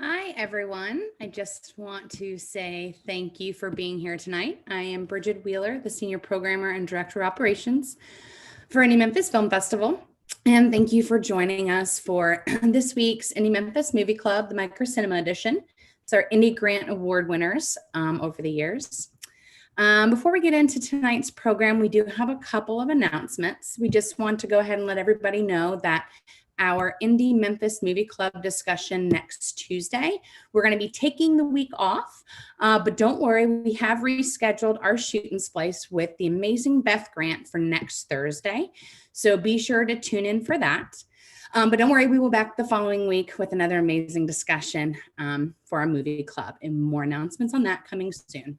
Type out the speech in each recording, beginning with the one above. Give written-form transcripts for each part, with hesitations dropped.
Hi, everyone. I just want to say thank you for being here tonight. I am Bridget Wheeler, the Senior Programmer and Director of Operations for Indie Memphis Film Festival. And thank you for joining us for this week's Indie Memphis Movie Club, the Microcinema edition. It's our IndieGrant Award winners over the years. Before we get into tonight's program, we do have a couple of announcements. We just want to go ahead and let everybody know that our Indie Memphis Movie Club discussion next Tuesday. We're going to be taking the week off, but don't worry, we have rescheduled our Shoot and Splice with the amazing Beth Grant for next Thursday. So be sure to tune in for that. But don't worry, we will be back the following week with another amazing discussion for our movie club, and more announcements on that coming soon.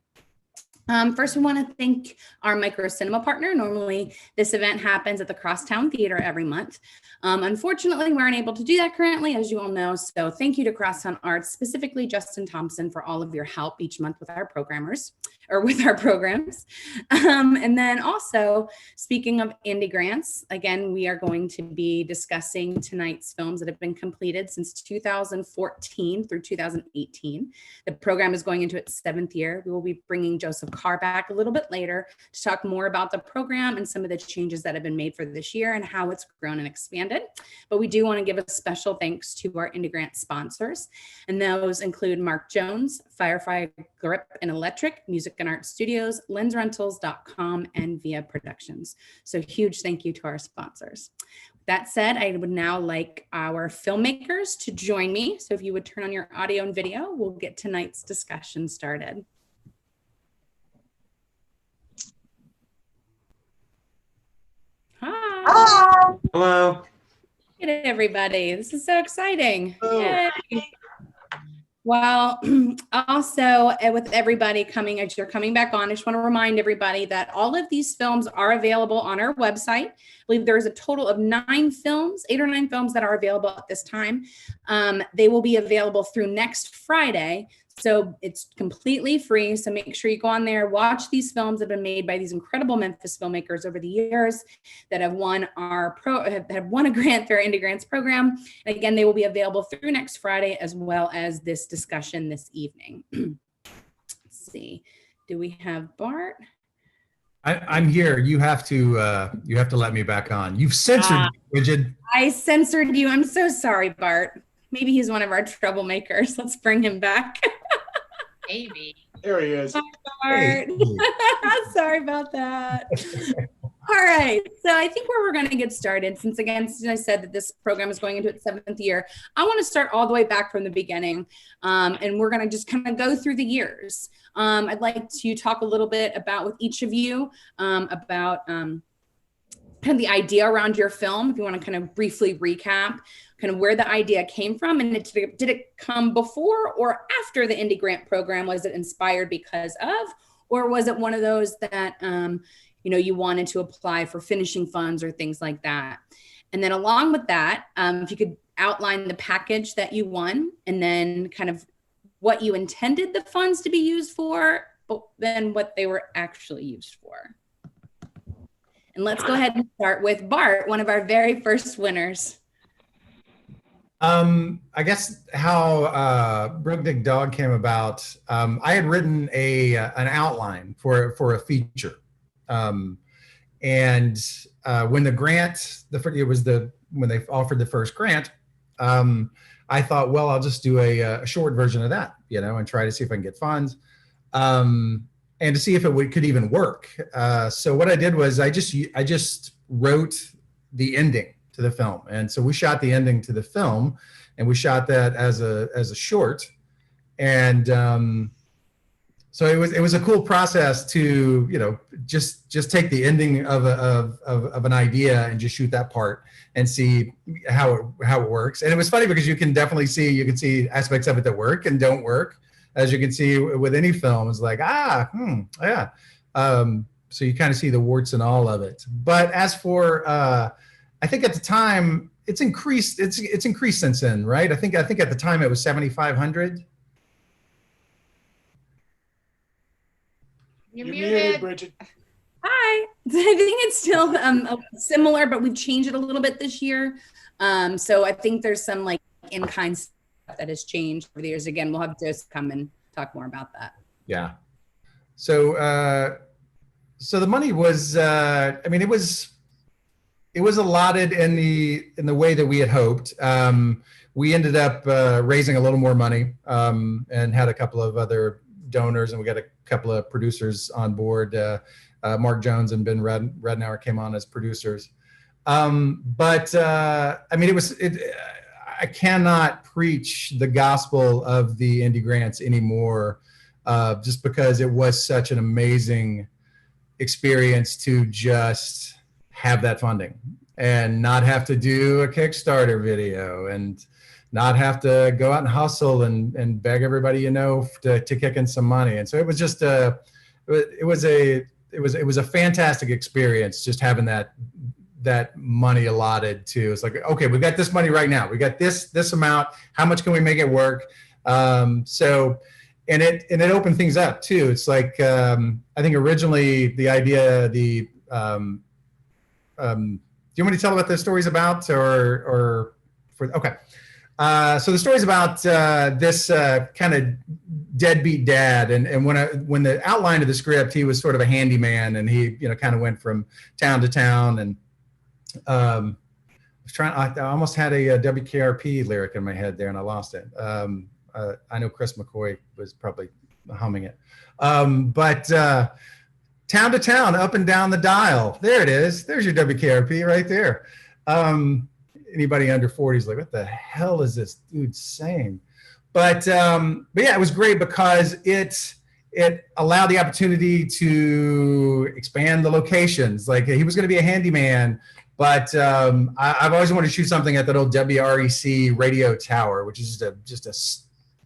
First, we want to thank our Microcinema partner. Normally, this event happens at the Crosstown Theater every month. Unfortunately, we aren't able to do that currently, as you all know. So thank you to Crosstown Arts, specifically Justin Thompson, for all of your help each month with our programmers, or with our programs. And then also, speaking of Indie Grants, again, we are going to be discussing tonight's films that have been completed since 2014 through 2018. The program is going into its 7th year. We will be bringing Joseph Carr back a little bit later to talk more about the program and some of the changes that have been made for this year and how it's grown and expanded. But we do want to give a special thanks to our IndieGrant sponsors, and those include Mark Jones, Firefly Grip and Electric, Music and Art Studios, lensrentals.com, and Via Productions. So huge thank you to our sponsors. With that said, I would now like our filmmakers to join me. So if you would turn on your audio and video, we'll get tonight's discussion started. Hi. Hello. Hey, everybody. This is so exciting. Yay. Well, also with everybody coming, as you're coming back on, I just want to remind everybody that all of these films are available on our website. I believe there's a total of 8 or 9 films that are available at this time. They will be available through next Friday. So it's completely free. So make sure you go on there, watch these films that have been made by these incredible Memphis filmmakers over the years that have won have won a grant through our Indie Grants program. And again, they will be available through next Friday, as well as this discussion this evening. Let's see. Do we have Bart? I'm here. You have to let me back on. You've censored me, Bridget. I censored you. I'm so sorry, Bart. Maybe he's one of our troublemakers. Let's bring him back. Maybe. There he is. Hi, Bart. Hey. Sorry about that. All right. So I think where we're going to get started, since I said that this program is going into its 7th year, I want to start all the way back from the beginning. And we're going to just kind of go through the years. I'd like to talk a little bit about with each of you about kind of the idea around your film, if you want to kind of briefly recap kind of where the idea came from, and did it come before or after the Indie Grant program? Was it inspired because of, or was it one of those that you wanted to apply for finishing funds or things like that? And then along with that, if you could outline the package that you won, and then kind of what you intended the funds to be used for, but then what they were actually used for. And let's go ahead and start with Bart, one of our very first winners. I guess how Brugdig Dog came about. I had written an outline for a feature, and when the grant, when they offered the first grant, I thought, well, I'll just do a short version of that, and try to see if I can get funds. And to see if it could even work. So what I did was I just wrote the ending to the film, and so we shot the ending to the film, and we shot that as a short, and so it was a cool process to just take the ending of an idea and just shoot that part and see how it works. And it was funny because you can see aspects of it that work and don't work. As you can see with any film, it's like, yeah. So you kind of see the warts and all of it. But as for, I think at the time, it's increased. It's increased since then, right? I think at the time it was 7,500. You're muted, Bridget. Hi. I think it's still similar, but we've changed it a little bit this year. So I think there's some like in-kind that has changed over the years. Again, we'll have Joseph come and talk more about that. Yeah. So so the money was I mean, it was allotted in the way that we had hoped. We ended up raising a little more money and had a couple of other donors, and we got a couple of producers on board. Mark Jones and Ben Rednauer came on as producers. But I mean, I cannot preach the gospel of the Indie Grants anymore, just because it was such an amazing experience to just have that funding and not have to do a Kickstarter video and not have to go out and hustle and beg everybody to kick in some money. And so it was just it was a fantastic experience just having that money allotted to. It's like, okay, we got this money right now. We got this amount. How much can we make it work? So and it opened things up too. It's like I think originally the idea, do you want me to tell what the story's about, okay? So the story's about this kind of deadbeat dad, and when the outline of the script, he was sort of a handyman, and he kind of went from town to town, and I almost had a WKRP lyric in my head there, and I lost it. I know Chris McCoy was probably humming it, but town to town, up and down the dial. There it is. There's your WKRP right there. Anybody under 40 is like, what the hell is this dude saying? But yeah, it was great because it allowed the opportunity to expand the locations. Like, he was going to be a handyman, but I've always wanted to shoot something at that old WREC radio tower, which is just a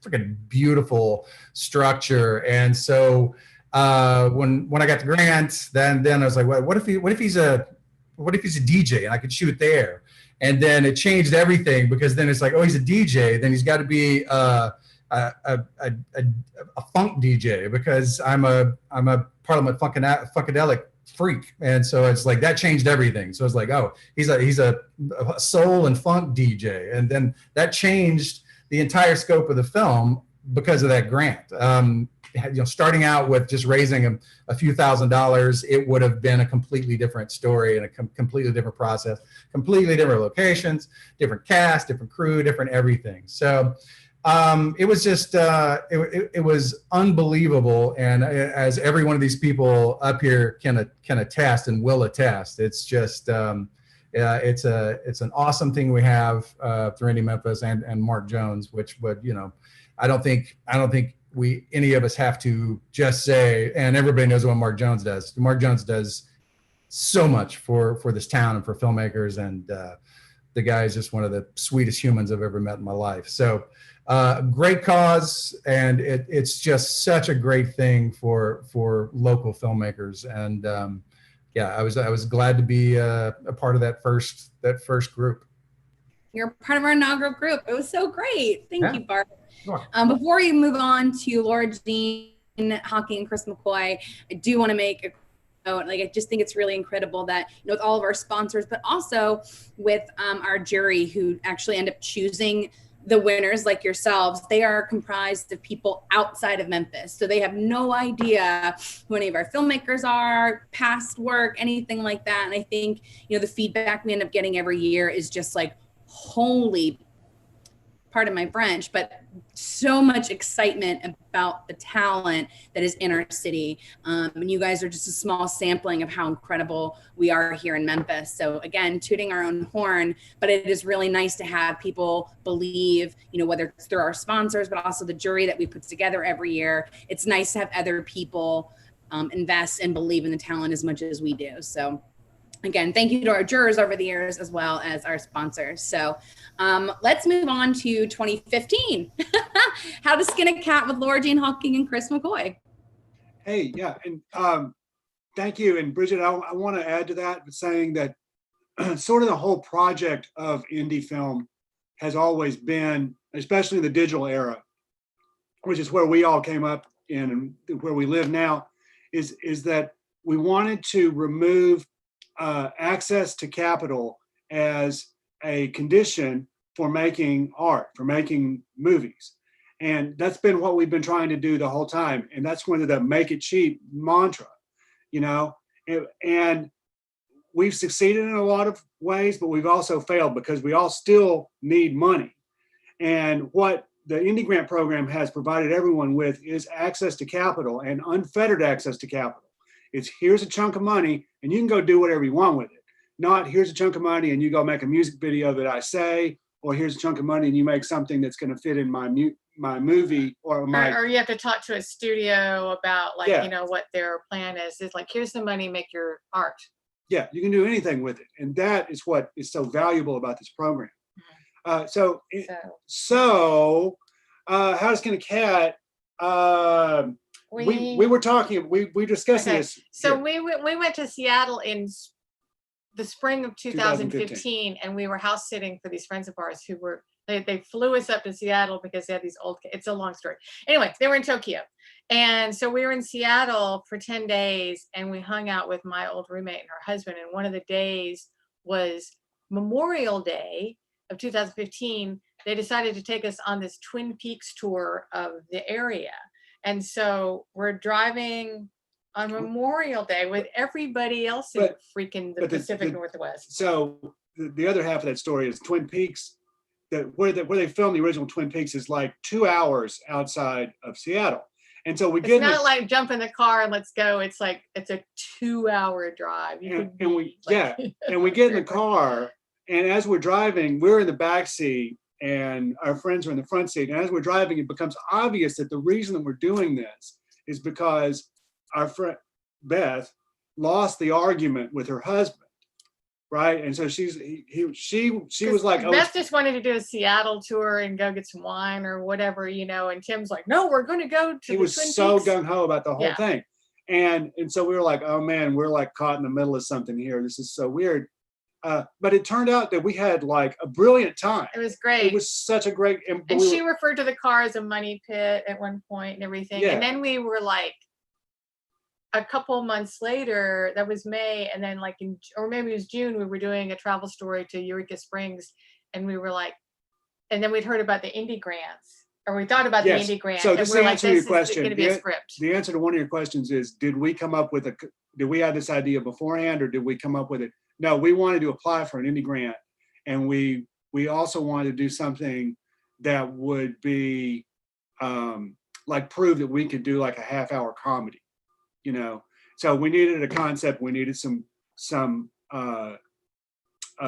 freaking beautiful structure. And so when I got the grant, then I was like, well, what if he's a DJ and I could shoot there? And then it changed everything, because then it's like, oh, he's a DJ, then he's got to be a funk DJ, because I'm a Parliament funkadelic freak, and so it's like that changed everything. So it's like, oh, he's a soul and funk DJ, and then that changed the entire scope of the film because of that grant. Starting out with just raising a few $1,000s, it would have been a completely different story and a completely different process, completely different locations, different cast, different crew, different everything. So it was just, it was unbelievable. And as every one of these people up here can attest and will attest, it's just, it's an awesome thing we have through Indie Memphis and Mark Jones, which would, I don't think any of us have to just say, and everybody knows what Mark Jones does. Mark Jones does so much for this town and for filmmakers, and the guy is just one of the sweetest humans I've ever met in my life. So great cause, and it's just such a great thing for local filmmakers. And yeah, I was glad to be a part of that first group. You're part of our inaugural group. It was so great. Thank you, Bart. Sure. Before you move on to Laura Jean Hocking and Chris McCoy, I do want to make a note. Like, I just think it's really incredible that, with all of our sponsors, but also with our jury, who actually end up choosing the winners, like yourselves. They are comprised of people outside of Memphis. So they have no idea who any of our filmmakers are, past work, anything like that. And I think, the feedback we end up getting every year is just like, holy, pardon my French, but so much excitement about the talent that is in our city. And you guys are just a small sampling of how incredible we are here in Memphis. So again, tooting our own horn, but it is really nice to have people believe, whether it's through our sponsors, but also the jury that we put together every year. It's nice to have other people invest and believe in the talent as much as we do. So again, thank you to our jurors over the years, as well as our sponsors. So let's move on to 2015. How to Skin a Cat with Laura Jean Hocking and Chris McCoy. Hey, yeah, and thank you. And Bridget, I want to add to that, saying that sort of the whole project of indie film has always been, especially in the digital era, which is where we all came up in and where we live now, is that we wanted to remove access to capital as a condition for making art, for making movies. And that's been what we've been trying to do the whole time. And that's one of the make it cheap mantra, you know, and we've succeeded in a lot of ways, but we've also failed because we all still need money. And what the IndieGrant program has provided everyone with is access to capital and unfettered access to capital. It's here's a chunk of money and you can go do whatever you want with it. Not here's a chunk of money and you go make a music video that I say, or here's a chunk of money and you make something that's going to fit in my movie or my. Or you have to talk to a studio about like, Yeah. you know, what their plan is. It's like, here's the money, make your art. Yeah, you can do anything with it. And that is what is so valuable about this program. So how does Skin a Cat? We were talking. We discussed this. So here. we went to Seattle in the spring of 2015, 2015. and we were house sitting for these friends of ours who were they flew us up to Seattle because they had these old. It's a long story. Anyway, they were in Tokyo, and so we were in Seattle for 10 days, and we hung out with my old roommate and her husband. And one of the days was Memorial Day of 2015. They decided to take us on this Twin Peaks tour of the area. And so we're driving on Memorial Day with everybody else in freaking the Pacific Northwest. So the other half of that story is Twin Peaks, where they filmed the original Twin Peaks is like 2 hours outside of Seattle. And so we It's get not like jump in the car and let's go. It's like, it's a 2-hour drive. and we get in the car, and as we're driving, we're in the back seat and our friends are in the front seat. And as we're driving, it becomes obvious that the reason that we're doing this is because our friend Beth lost the argument with her husband, right? And so she was like, Beth just wanted to do a Seattle tour and go get some wine or whatever, you know. And Tim's like, no, we're going to go to. He was so gung ho about the whole thing, and so we were like, oh man, we're like caught in the middle of something here. This is so weird. But it turned out that we had like a brilliant time. It was great. It was such a great. And she referred to the car as a money pit at one point and everything. Yeah. And then we were like, a couple months later, that was May, and then like or maybe it was June, we were doing a travel story to Eureka Springs, and we were like, and then we'd heard about the IndieGrants, or we thought about the IndieGrant. So this is the answer to your question. Going to be a script. The answer to one of your questions is: did we have this idea beforehand, or did we come up with it? No, we wanted to apply for an IndieGrant, and we also wanted to do something that would be like prove that we could do like a half-hour comedy. You know, so we needed a concept. We needed some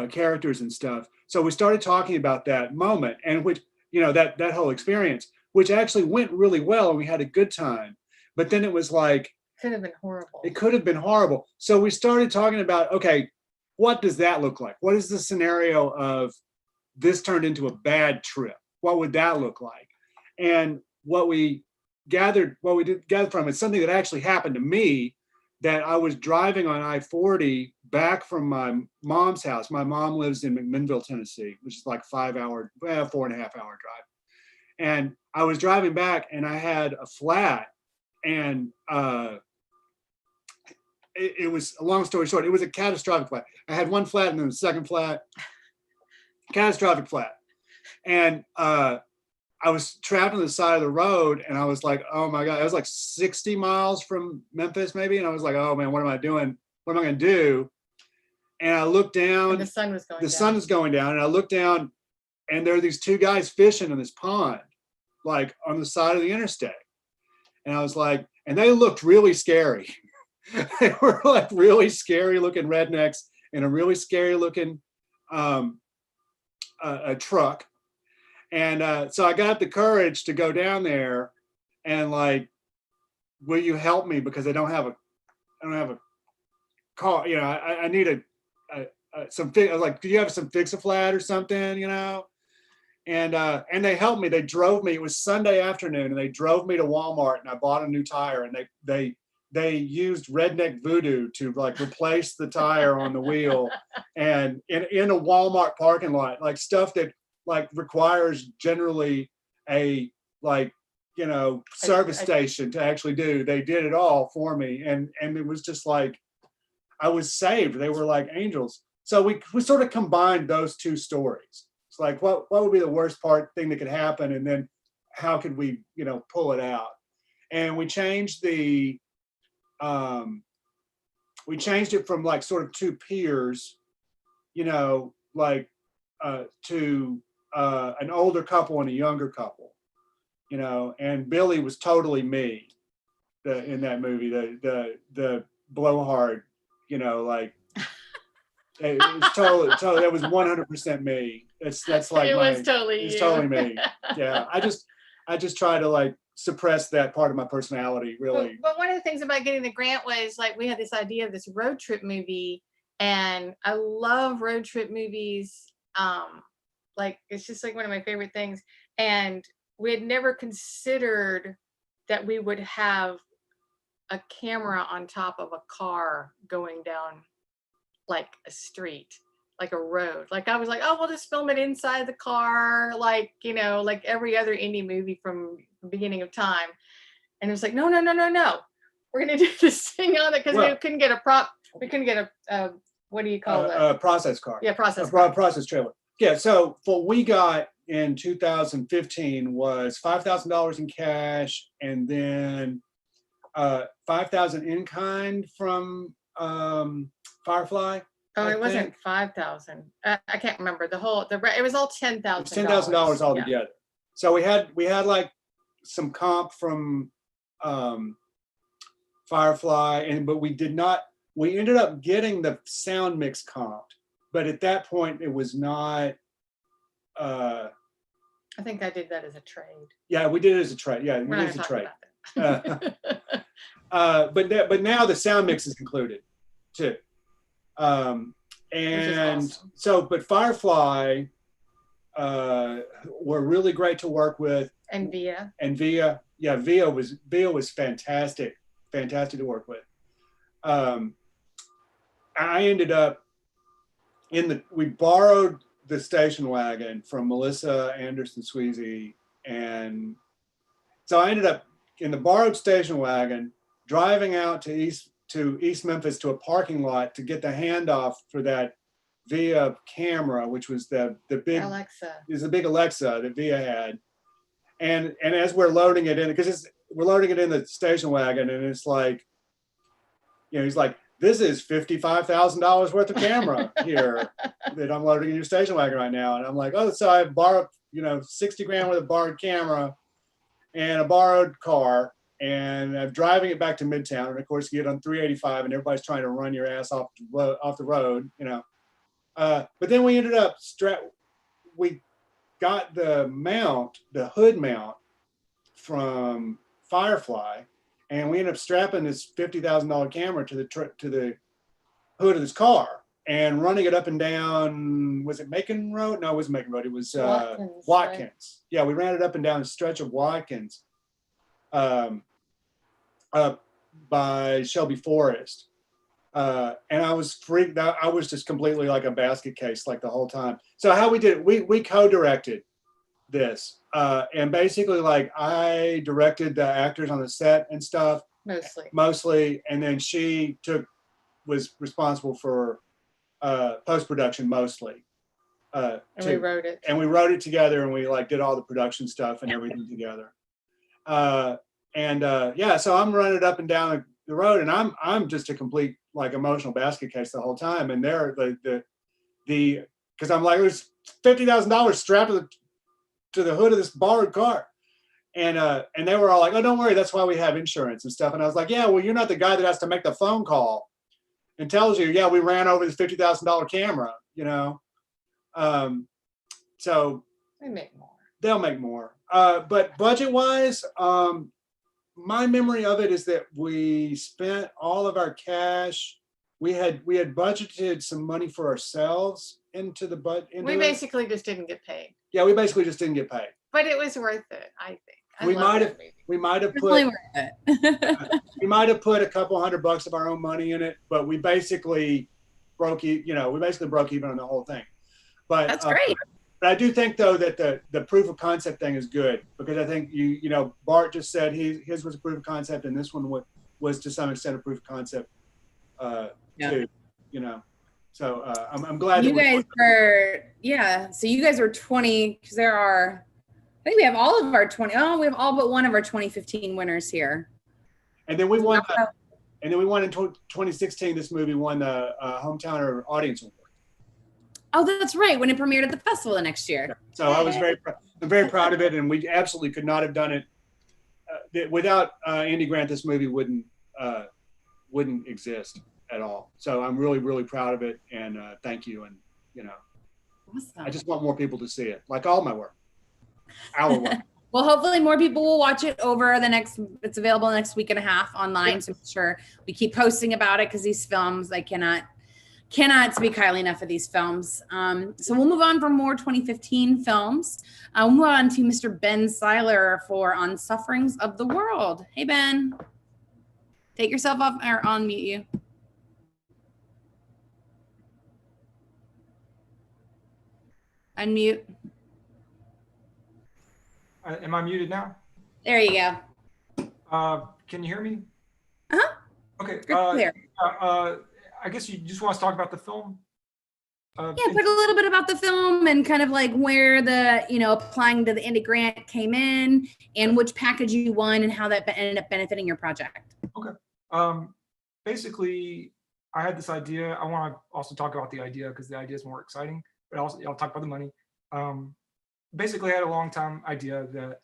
characters and stuff. So we started talking about that moment, and which, you know, that whole experience, which actually went really well, and we had a good time. But then it was like, could have been horrible. It could have been horrible. So we started talking about, okay, what does that look like? What is the scenario of this turned into a bad trip? What would that look like? And what we gathered from it, something that actually happened to me, that I was driving on I-40 back from my mom's house. My mom lives in McMinnville, Tennessee, which is like 4.5-hour drive. And I was driving back and I had a flat, and it was, a long story short, it was a catastrophic flat. I had one flat and then the second flat, catastrophic flat. And I was trapped on the side of the road, and I was like, oh my God, it was like 60 miles from Memphis maybe. And I was like, oh man, what am I doing? What am I going to do? And I looked down. And the sun was going down. The sun was going down. And I looked down, and there are these two guys fishing in this pond, like on the side of the interstate. And I was like, and they looked really scary. They were like really scary looking rednecks in a really scary looking a truck. And so I got the courage to go down there and like, will you help me? Because I don't have a car. You know, I need some. I was like, do you have some Fix-A-Flat or something? You know, and they helped me. They drove me. It was Sunday afternoon, and they drove me to Walmart, and I bought a new tire. And they used redneck voodoo to like replace the tire on the wheel, and in a Walmart parking lot, like stuff that like requires generally a like, you know, service station to actually do. They did it all for me, and it was just like I was saved. They were like angels. So we sort of combined those two stories. It's like, what would be the worst thing that could happen? And then how could we, pull it out? And we changed it from like sort of two peers, like to an older couple and a younger couple, and Billy was totally me in that movie, the blowhard, like it was totally, that was 100% me. That's like was totally it's you. totally me. Yeah. I just try to like suppress that part of my personality, really. But one of the things about getting the grant was like we had this idea of this road trip movie, and I love road trip movies. Like it's just like one of my favorite things. And we had never considered that we would have a camera on top of a car going down like a street, like a road. Like I was like, oh, we'll just film it inside the car, like, like every other indie movie from the beginning of time. And it was like, no. We're going to do this thing on it because we couldn't get a prop. We couldn't get a what do you call it? A process car. Yeah, process car. Process trailer. Yeah, so what we got in 2015 was $5,000 in cash, and then $5,000 in kind from Firefly. Oh, it wasn't 5,000. I can't remember it was all $10,000. $10,000 altogether. Yeah. So we had like some comp from Firefly, but we ended up getting the sound mix comped. But at that point, it was not. I think I did that as a trade. Yeah, we did it as a trade. Yeah, we did it as a trade. But now the sound mix is included too. And awesome. So, but Firefly were really great to work with. And Via. Yeah, Via was fantastic to work with. I ended up we borrowed the station wagon from Melissa Anderson Sweezy, and so I ended up in the borrowed station wagon driving out to East Memphis to a parking lot to get the handoff for that Via camera, which was the big Alexa. Is a big Alexa that Via had, and as we're loading it in, because we're loading it in the station wagon, and it's like, he's like, this is $55,000 worth of camera here that I'm loading in your station wagon right now. And I'm like, oh, so I borrowed, $60,000 worth of borrowed camera and a borrowed car, and I'm driving it back to Midtown. And of course, you get on 385 and everybody's trying to run your ass off the road, But then we ended up, we got the hood mount from Firefly, and we ended up strapping this $50,000 camera to the hood of this car and running it up and down. Was it Macon Road? No, it wasn't Macon Road. It was Watkins. Right? Yeah, we ran it up and down a stretch of Watkins, up by Shelby Forest, and I was freaked out. I was just completely like a basket case like the whole time. So how we did it, we co-directed this. And basically, like, I directed the actors on the set and stuff. Mostly. And then she was responsible for post-production mostly. And we wrote it. And we wrote it together, and we like did all the production stuff and everything together. So I'm running it up and down the road, and I'm just a complete like emotional basket case the whole time. And they're because I'm like, there's $50,000 strapped to the hood of this borrowed car, and they were all like, oh, don't worry, that's why we have insurance and stuff. And I was like, yeah, well, you're not the guy that has to make the phone call and tells you, yeah, we ran over this $50,000 camera, so they'll make more, but budget wise, my memory of it is that we spent all of our cash. We had budgeted some money for ourselves into the we basically just didn't get paid. Yeah, we basically just didn't get paid. But it was worth it, I think. We might have put we might have put a couple $100 of our own money in it, but we basically broke even on the whole thing. But that's great. But I do think though that the proof of concept thing is good, because I think Bart just said his was a proof of concept, and this one was to some extent a proof of concept too. So I'm glad You that guys are, yeah. So you guys are 20, because there are, I think we have all of our 20. Oh, we have all but one of our 2015 winners here. and then we So won. we also- And then we won in 2016. This movie won the Hometowner Audience Award. Oh, that's right. When it premiered at the festival the next year. So I was I'm very proud of it, and we absolutely could not have done it without IndieGrant. This movie wouldn't exist at all. So I'm really, really proud of it, and thank you. And Awesome. I just want more people to see it, like all my work, our work. Well, hopefully more people will watch it over the next, it's available the next week and a half online. So I'm sure we keep posting about it, because these films, I cannot speak highly enough of these films. So we'll move on from more 2015 films. We'll move on to Mr. Ben Seiler for On Sufferings of the World. Hey, Ben, take yourself off or unmute you. Unmute. Am I muted now? There you go. Can you hear me? Uh-huh. Okay. Clear. I guess you just want us to talk about the film. Yeah, talk a little bit about the film and kind of like where the, applying to the IndieGrant came in and which package you won and how that ended up benefiting your project. Okay. Basically, I had this idea. I want to also talk about the idea because the idea is more exciting, but also I'll talk about the money. Basically, I had a long time idea that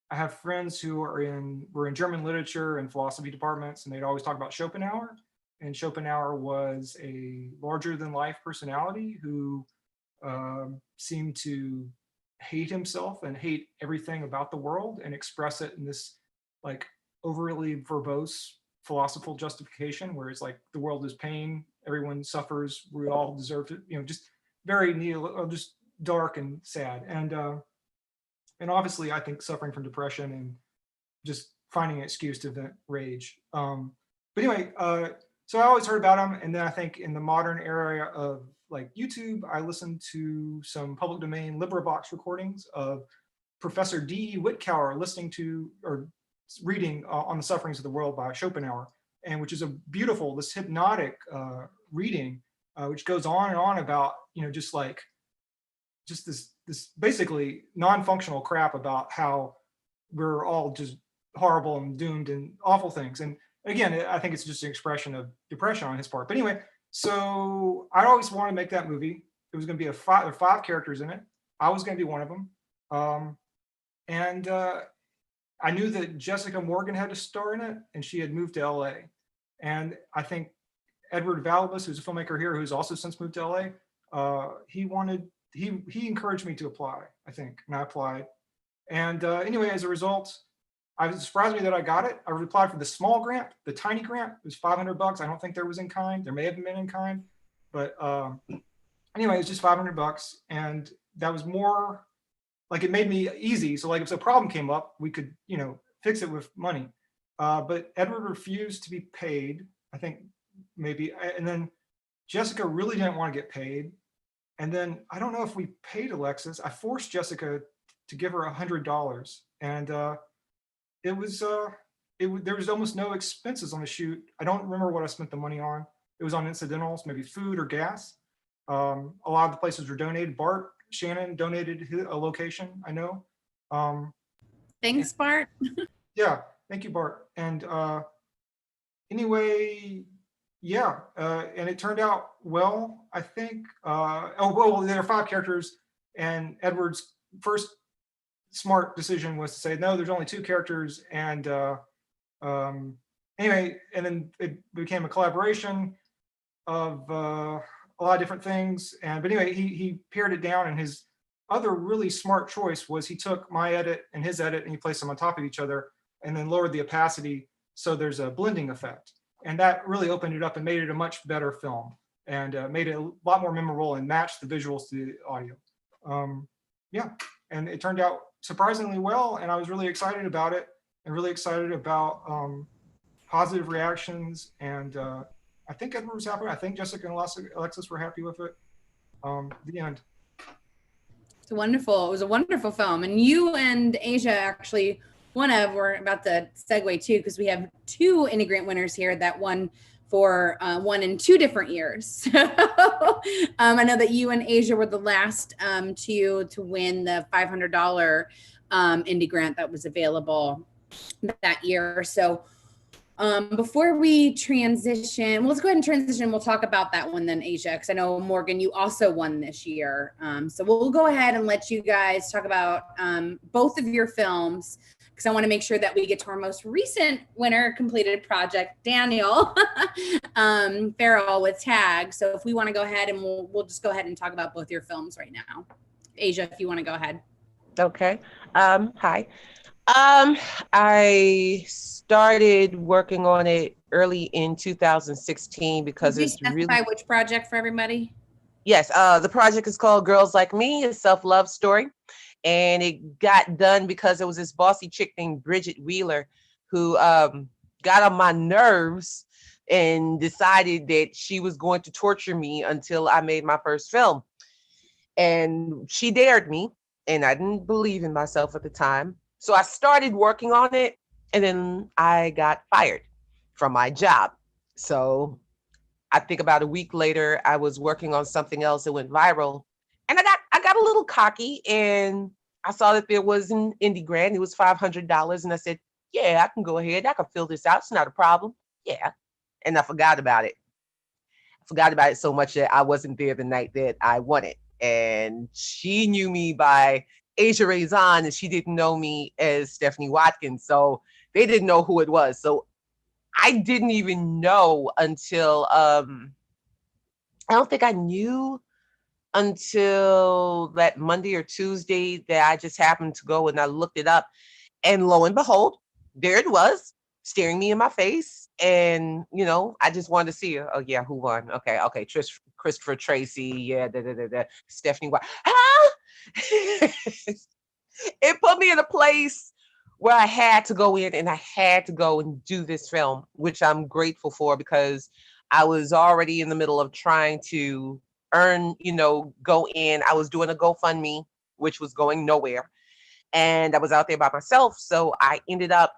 I have friends who were in German literature and philosophy departments, and they'd always talk about Schopenhauer. And Schopenhauer was a larger than life personality who seemed to hate himself and hate everything about the world and express it in this like overly verbose philosophical justification where it's like the world is pain, everyone suffers, we all deserve it, just very just dark and sad. And obviously I think suffering from depression and just finding an excuse to vent rage. But anyway, so I always heard about him. And then I think in the modern area of like YouTube, I listened to some public domain LibriVox recordings of Professor D.E. Whitcower listening to or reading On the Sufferings of the World by Schopenhauer, and which is a beautiful, this hypnotic reading, which goes on and on about, just this basically non-functional crap about how we're all just horrible and doomed and awful things. And again, I think it's just an expression of depression on his part. But anyway, so I always wanted to make that movie. It was going to be there are 5 characters in it. I was going to be one of them. And I knew that Jessica Morgan had to star in it, and she had moved to LA. And I think Edward Valibus, who's a filmmaker here, who's also since moved to LA, he encouraged me to apply, I think, and I applied. And anyway, as a result, it surprised me that I got it. I applied for the small grant, the tiny grant. It was $500. I don't think there was in kind. There may have been in kind, but anyway, it was just $500, and that was more like it made me easy. So like if a problem came up, we could fix it with money. But Edward refused to be paid. I think maybe, and then Jessica really didn't want to get paid. And then I don't know if we paid Alexis. I forced Jessica to give her $100, and there was almost no expenses on the shoot. I don't remember what I spent the money on. It was on incidentals, maybe food or gas. A lot of the places were donated. Bart Shannon donated a location, I know. Thanks, Bart. Yeah, thank you, Bart. And anyway, yeah, and it turned out well, I think. There are 5 characters, and Edward's first smart decision was to say, no, there's only 2 characters. And anyway, and then it became a collaboration of a lot of different things. But anyway, he pared it down, and his other really smart choice was he took my edit and his edit and he placed them on top of each other and then lowered the opacity so there's a blending effect. And that really opened it up and made it a much better film and made it a lot more memorable and matched the visuals to the audio. Yeah, and it turned out surprisingly well, and I was really excited about it and really excited about positive reactions. And I think Edward was happy. I think Jessica and Alexis were happy with it. The end. It's wonderful. It was a wonderful film. And you and Asia actually, we're about to segue too, because we have 2 IndieGrant winners here that won for won in 2 different years. I know that you and Asia were the last to win the $500 indie grant that was available that year. So before we transition, let's go ahead and transition. We'll talk about that one then, Asia, because I know, Morgan, you also won this year. So we'll go ahead and let you guys talk about both of your films, because I want to make sure that we get to our most recent winner completed project, Daniel Farrell with Tag. So if we want to go ahead, and we'll just go ahead and talk about both your films right now. Asia, if you want to go ahead. Okay. Hi. I started working on it early in 2016 because Could you it's specify really, which project for everybody? yes, the project is called Girls Like Me, a self-love story. And it got done because there was this bossy chick named Bridget Wheeler who got on my nerves and decided that she was going to torture me until I made my first film. And she dared me, and I didn't believe in myself at the time. So I started working on it, and then I got fired from my job. So I think about a week later, I was working on something else that went viral, and I got a little cocky, and I saw that there was an indie grant. It was $500, and I said, "Yeah, I can go ahead. I can fill this out. It's not a problem." Yeah, and I forgot about it. I forgot about it so much that I wasn't there the night that I won it. And she knew me by Asia Raison, and she didn't know me as Stephanie Watkins. So they didn't know who it was. So I didn't even know until I don't think I knew until that Monday or Tuesday that I just happened to go and I looked it up, and lo and behold, there it was, staring me in my face. And I just wanted to see her. Oh yeah, who won? Okay, Christopher Tracy, yeah, Stephanie White. Ah! It put me in a place where I had to go in and I had to go and do this film, which I'm grateful for, because I was already in the middle of trying to earn, go in. I was doing a GoFundMe, which was going nowhere. And I was out there by myself. So I ended up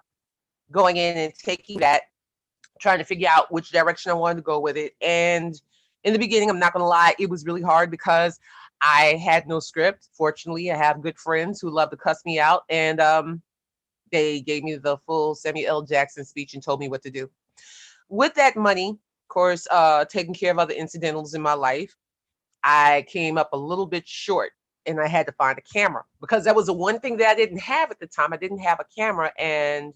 going in and taking that, trying to figure out which direction I wanted to go with it. And in the beginning, I'm not going to lie, it was really hard because I had no script. Fortunately, I have good friends who love to cuss me out. And they gave me the full Samuel L. Jackson speech and told me what to do. With that money, of course, taking care of other incidentals in my life, I came up a little bit short, and I had to find a camera, because that was the one thing that I didn't have at the time. I didn't have a camera, and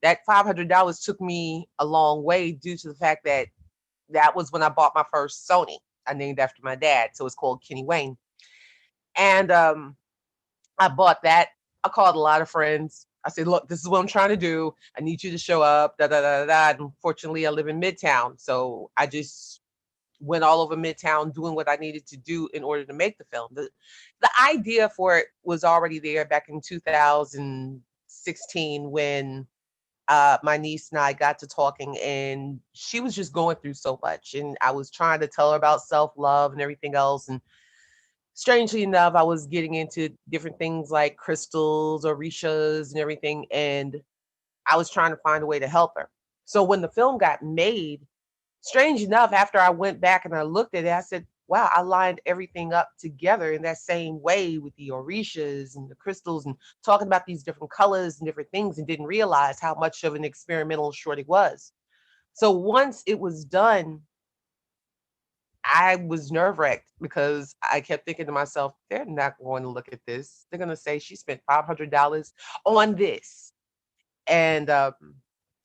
that $500 took me a long way due to the fact that that was when I bought my first Sony. I named after my dad, so it's called Kenny Wayne. And I bought that. I called a lot of friends. I said, "Look, this is what I'm trying to do. I need you to show up." Da da da da. And unfortunately, I live in Midtown, so I just went all over Midtown doing what I needed to do in order to make the film. The idea for it was already there back in 2016 when my niece and I got to talking, and she was just going through so much, and I was trying to tell her about self-love and everything else. And strangely enough, I was getting into different things like crystals, orishas, and everything, and I was trying to find a way to help her. So when the film got made, strange enough, after I went back and I looked at it, I said, wow, I lined everything up together in that same way with the orishas and the crystals and talking about these different colors and different things, and didn't realize how much of an experimental short it was. So once it was done, I was nerve-wracked because I kept thinking to myself, they're not going to look at this. They're going to say she spent $500 on this. And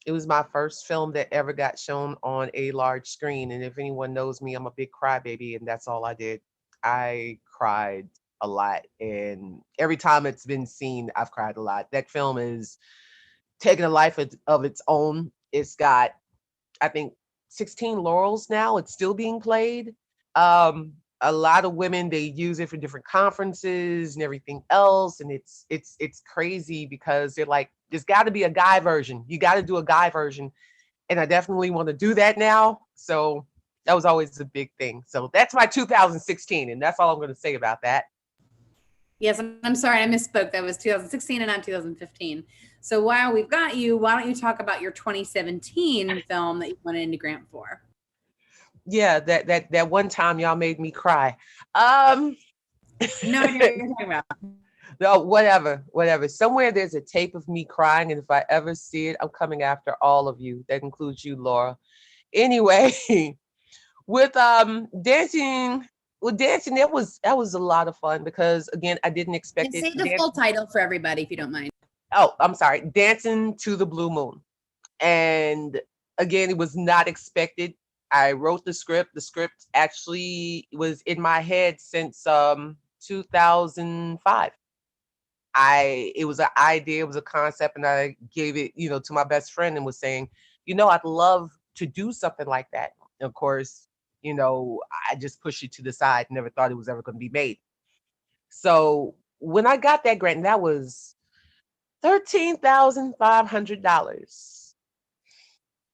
it was my first film that ever got shown on a large screen. And if anyone knows me, I'm a big crybaby, and that's all I did. I cried a lot. And every time it's been seen, I've cried a lot. That film is taking a life of its own. It's got, I think, 16 laurels now. It's still being played. A lot of women, they use it for different conferences and everything else. And it's crazy because they're like, there's got to be a guy version. You got to do a guy version. And I definitely want to do that now. So that was always a big thing. So that's my 2016. And that's all I'm going to say about that. Yes, I'm sorry, I misspoke. That was 2016 and not 2015. So while we've got you, why don't you talk about your 2017 film that you won an IndieGrant for? Yeah, that one time y'all made me cry. Um, No idea what you're talking about. no, whatever. Somewhere there's a tape of me crying, and if I ever see it, I'm coming after all of you. That includes you, Laura. Anyway, with dancing, that was a lot of fun because again, I didn't expect And it. say the full title for everybody if you don't mind. Oh, I'm sorry. Dancing to the Blue Moon. And again, it was not expected. I wrote the script. The script actually was in my head since 2005. It was an idea, it was a concept, and I gave it, to my best friend and was saying, I'd love to do something like that. And of course, I just pushed it to the side, never thought it was ever going to be made. So when I got that grant, and that was $13,500.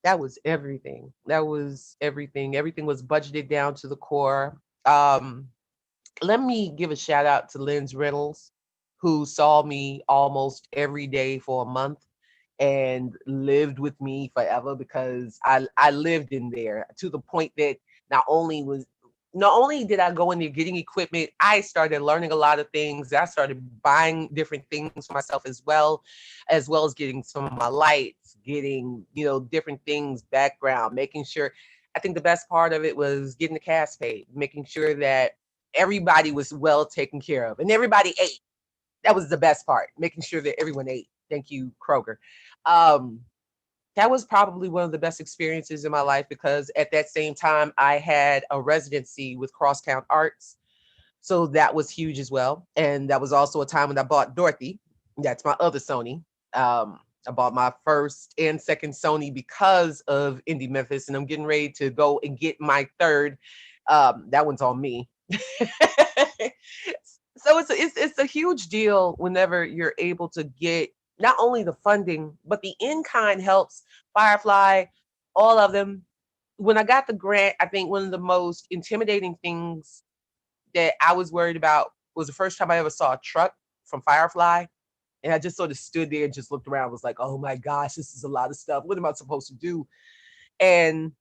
That was everything. That was everything. Everything was budgeted down to the core. Let me give a shout out to Lynn's Reynolds, who saw me almost every day for a month and lived with me forever because I lived in there to the point that not only did I go in there getting equipment, I started learning a lot of things. I started buying different things for myself as well as getting some of my lights, getting, different things, background, making sure. I think the best part of it was getting the cast paid, making sure that everybody was well taken care of and everybody ate. That was the best part, making sure that everyone ate. Thank you, Kroger. Um, that was probably one of the best experiences in my life because at that same time I had a residency with Crosstown Arts. So that was huge as well. And that was also a time when I bought Dorothy. That's my other Sony. I bought my first and second Sony because of Indie Memphis, and I'm getting ready to go and get my third. That one's on me. So it's a huge deal whenever you're able to get not only the funding, but the in-kind helps, Firefly, all of them. When I got the grant, I think one of the most intimidating things that I was worried about was the first time I ever saw a truck from Firefly. And I just sort of stood there and just looked around, was like, oh my gosh, this is a lot of stuff. What am I supposed to do? And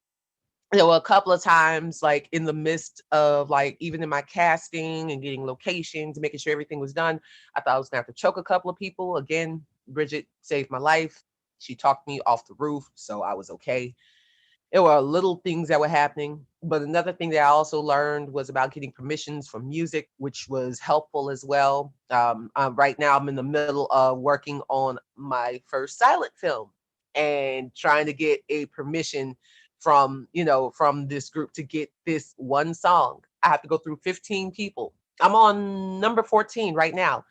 there were a couple of times, like in the midst of like even in my casting and getting locations, making sure everything was done, I thought I was gonna have to choke a couple of people. Again, Bridget saved my life. She talked me off the roof, so I was okay. There were little things that were happening, but another thing that I also learned was about getting permissions for music, which was helpful as well. Right now, I'm in the middle of working on my first silent film and trying to get a permission from this group to get this one song. I have to go through 15 people. I'm on number 14 right now.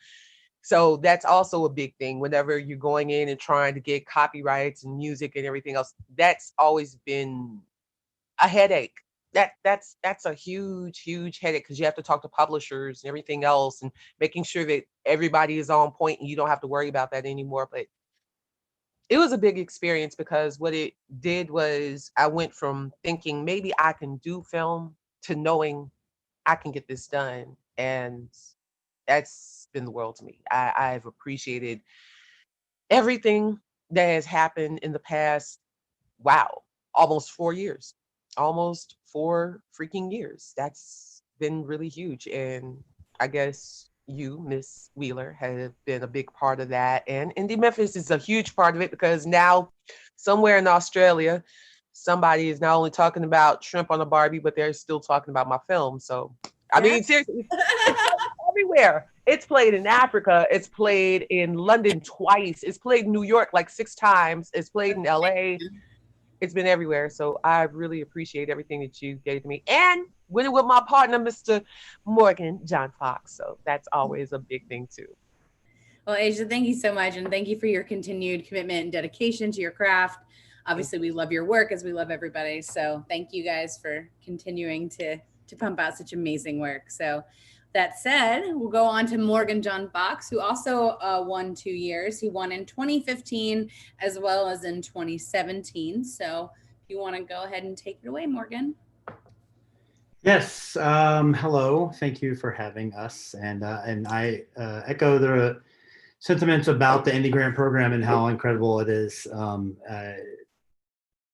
So that's also a big thing whenever you're going in and trying to get copyrights and music and everything else. That's always been a headache. That's a huge headache because you have to talk to publishers and everything else and making sure that everybody is on point and you don't have to worry about that anymore. But it was a big experience because what it did was I went from thinking maybe I can do film to knowing I can get this done. And that's been the world to me. I've appreciated everything that has happened in the past, wow, almost 4 years. Almost 4 freaking years. That's been really huge. And I guess you, Miss Wheeler, have been a big part of that. And Indie Memphis is a huge part of it because now somewhere in Australia, somebody is not only talking about shrimp on a Barbie, but they're still talking about my film. So, I mean, seriously, it's everywhere. It's played in Africa. It's played in London twice. It's played in New York like 6 times. It's played in LA. It's been everywhere. So I really appreciate everything that you gave me. And winning with my partner, Mr. Morgan John Fox. So that's always a big thing too. Well, Asia, thank you so much. And thank you for your continued commitment and dedication to your craft. Obviously, we love your work as we love everybody. So thank you guys for continuing to pump out such amazing work. So that said, we'll go on to Morgan John Fox, who also won 2 years. He won in 2015 as well as in 2017. So if you want to go ahead and take it away, Morgan. Yes. Hello. Thank you for having us. And I echo the sentiments about the Indie Grant program and how incredible it is.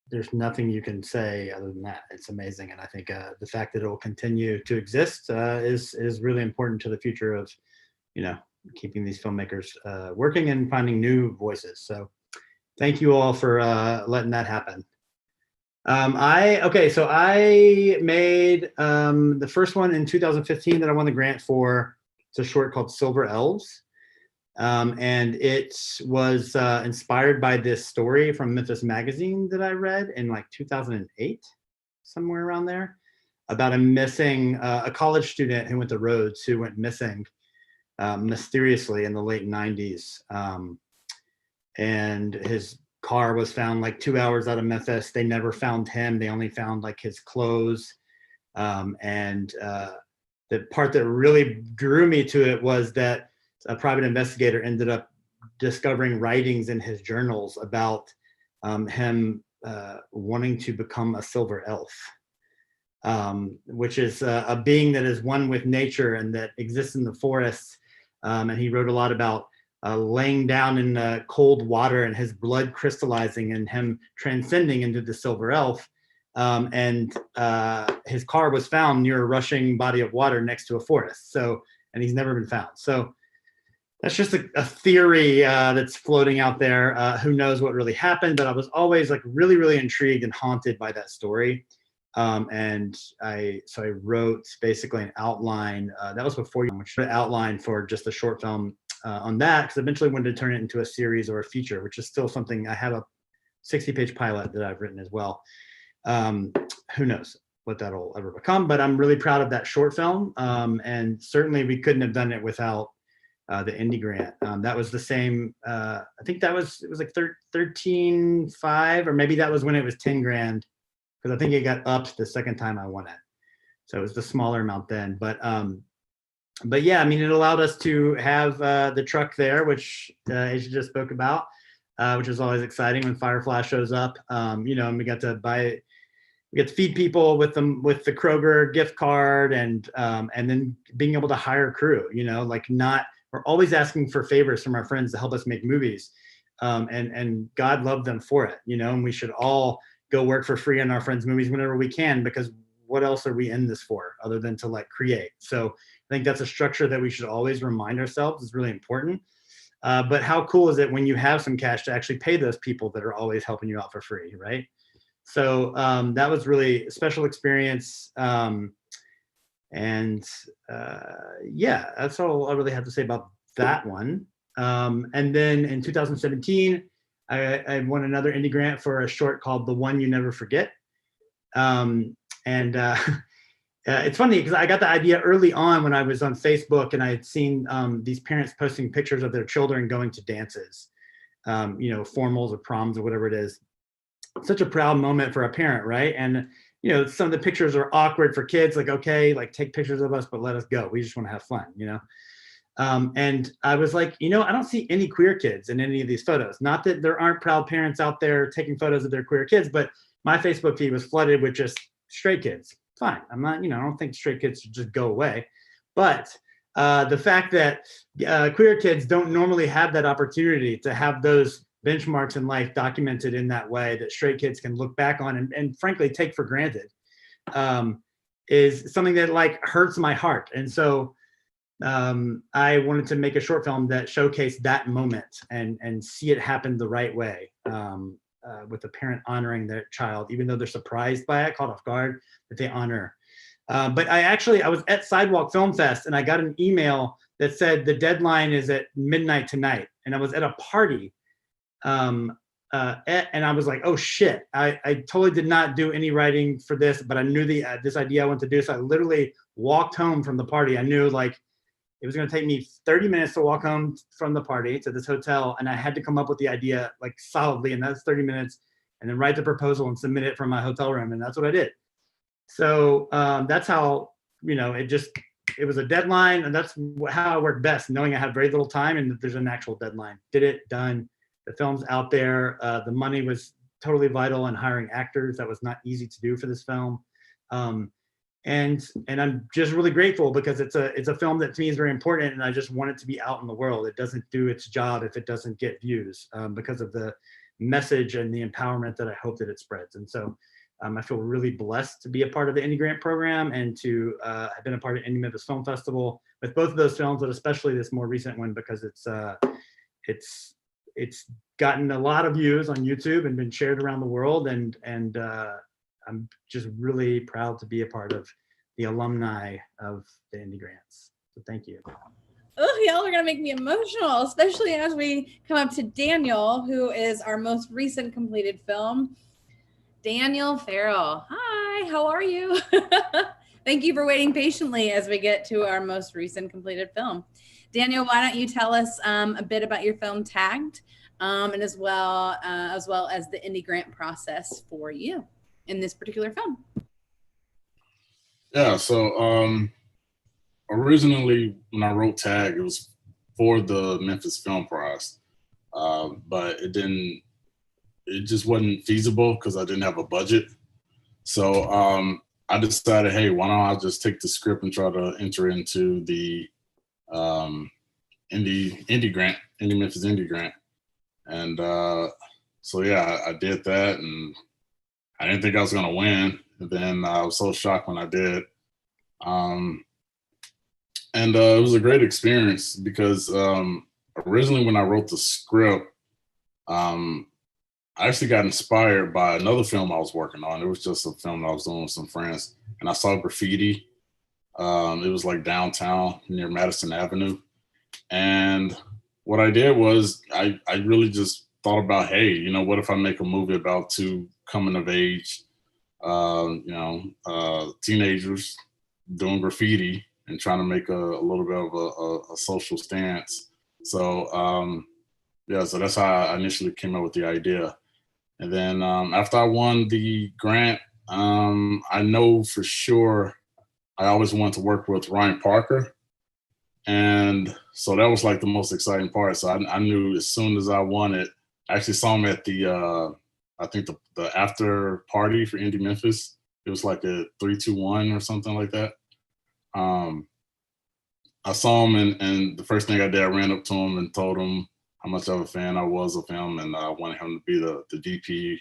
There's nothing you can say other than that. It's amazing, and I think the fact that it will continue to exist is really important to the future of, you know, keeping these filmmakers working and finding new voices. So, thank you all for letting that happen. So I made the first one in 2015 that I won the grant for. It's a short called Silver Elves. And it was inspired by this story from Memphis Magazine that I read in like 2008, somewhere around there, about a college student who went to Rhodes who went missing mysteriously in the late 90s. And his car was found like 2 hours out of Memphis. They never found him. They only found like his clothes. The part that really drew me to it was that a private investigator ended up discovering writings in his journals about him wanting to become a silver elf, which is a being that is one with nature and that exists in the forests. And he wrote a lot about laying down in the cold water and his blood crystallizing and him transcending into the silver elf. His car was found near a rushing body of water next to a forest. And he's never been found. So that's just a theory that's floating out there. Who knows what really happened? But I was always like really, really intrigued and haunted by that story. I wrote basically an outline. That was before you outline for just a short film on that, because eventually wanted to turn it into a series or a feature, which is still something. I have a 60-page pilot that I've written as well. Who knows what that'll ever become? But I'm really proud of that short film. And certainly we couldn't have done it without the Indie Grant. That was the same. I think it was like 13.5, or maybe that was when it was 10 grand, because I think it got upped the second time I won it. So it was the smaller amount then. But yeah, I mean, it allowed us to have the truck there, which Asia just spoke about, which is always exciting when Firefly shows up. And we got to feed people with the Kroger gift card, and then being able to hire crew. We're always asking for favors from our friends to help us make movies, and God loved them for it. And we should all go work for free on our friends' movies whenever we can, because what else are we in this for other than to like create? So I think that's a structure that we should always remind ourselves is really important. But how cool is it when you have some cash to actually pay those people that are always helping you out for free, right? So that was really a special experience. Yeah, that's all I really have to say about that one. And then in 2017, I won another Indie Grant for a short called The One You Never Forget. It's funny because I got the idea early on when I was on Facebook, and I had seen these parents posting pictures of their children going to dances, formals or proms or whatever it is. Such a proud moment for a parent, right? And some of the pictures are awkward for kids, like, okay, like take pictures of us, but let us go. We just want to have fun, And I was like, I don't see any queer kids in any of these photos. Not that there aren't proud parents out there taking photos of their queer kids, but my Facebook feed was flooded with just straight kids. Fine. I'm not, I don't think straight kids should just go away. But the fact that queer kids don't normally have that opportunity to have those benchmarks in life documented in that way that straight kids can look back on and frankly take for granted is something that like hurts my heart. And so I wanted to make a short film that showcased that moment and see it happen the right way, with the parent honoring their child, even though they're surprised by it, caught off guard, that they honor. But I was at Sidewalk Film Fest, and I got an email that said the deadline is at midnight tonight. And I was at a party, and I was like, oh shit, I totally did not do any writing for this, but I knew this idea I wanted to do. So I literally walked home from the party. I knew like it was going to take me 30 minutes to walk home from the party to this hotel, and I had to come up with the idea like solidly, and that's 30 minutes, and then write the proposal and submit it from my hotel room, and that's what I did. So that's how, it was a deadline, and that's how I work best, knowing I have very little time and that there's an actual deadline. Did it, done. The film's out there. The money was totally vital in hiring actors. That was not easy to do for this film. and I'm just really grateful because it's a film that to me is very important, and I just want it to be out in the world. It doesn't do its job if it doesn't get views, because of the message and the empowerment that I hope that it spreads. And so I feel really blessed to be a part of the IndieGrant program and to have been a part of Indie Memphis Film Festival with both of those films, but especially this more recent one because it's gotten a lot of views on YouTube and been shared around the world, and I'm just really proud to be a part of the alumni of the IndieGrants. So thank you. Oh, y'all are gonna make me emotional, especially as we come up to Daniel, who is our most recent completed film. Daniel Farrell. Hi, how are you? Thank you for waiting patiently as we get to our most recent completed film. Daniel, why don't you tell us a bit about your film Tagged, and as well as the IndieGrant process for you in this particular film. Yeah, so originally when I wrote Tag, it was for the Memphis Film Prize, but it just wasn't feasible because I didn't have a budget. So I decided, hey, why don't I just take the script and try to enter into the Indie Memphis IndieGrant. And so yeah, I did that, and I didn't think I was gonna win. And then I was so shocked when I did. And it was a great experience because originally when I wrote the script, I actually got inspired by another film I was working on. It was just a film that I was doing with some friends, and I saw graffiti. It was like downtown near Madison Avenue. And what I did was I really just thought about, hey, you know, what if I make a movie about two coming of age, teenagers doing graffiti and trying to make a little bit of a social stance. So so that's how I initially came up with the idea. And then after I won the grant, I know for sure I always wanted to work with Ryan Parker. And so that was like the most exciting part. So I knew as soon as I won it, I actually saw him at the, I think the after party for Indie Memphis. It was like a 3-2-1 or something like that. I saw him and the first thing I did, I ran up to him and told him how much of a fan I was of him, and I wanted him to be the DP.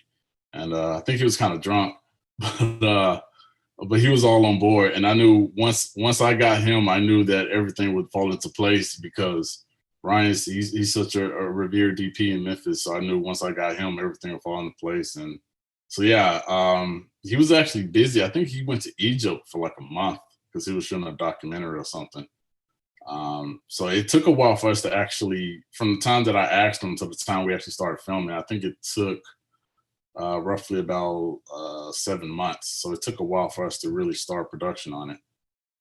And I think he was kind of drunk, but he was all on board. And I knew once I got him, I knew that everything would fall into place because he's such a revered DP in Memphis. So I knew once I got him, everything would fall into place. And so yeah, he was actually busy. I think he went to Egypt for like a month because he was shooting a documentary or something. So it took a while for us to actually, from the time that I asked him to the time we actually started filming, I think it took roughly about 7 months. So it took a while for us to really start production on it.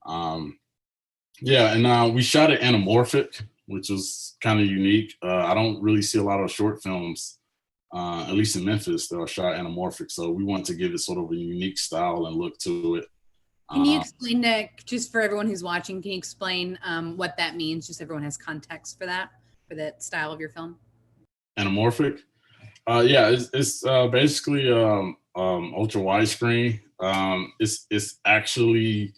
And we shot it anamorphic, which was kind of unique. I don't really see a lot of short films, at least in Memphis, that are shot anamorphic. So we wanted to give it sort of a unique style and look to it. Can you explain, Nick, just for everyone who's watching, can you explain what that means? Just so everyone has context for that style of your film. Anamorphic? It's basically ultra widescreen. It's actually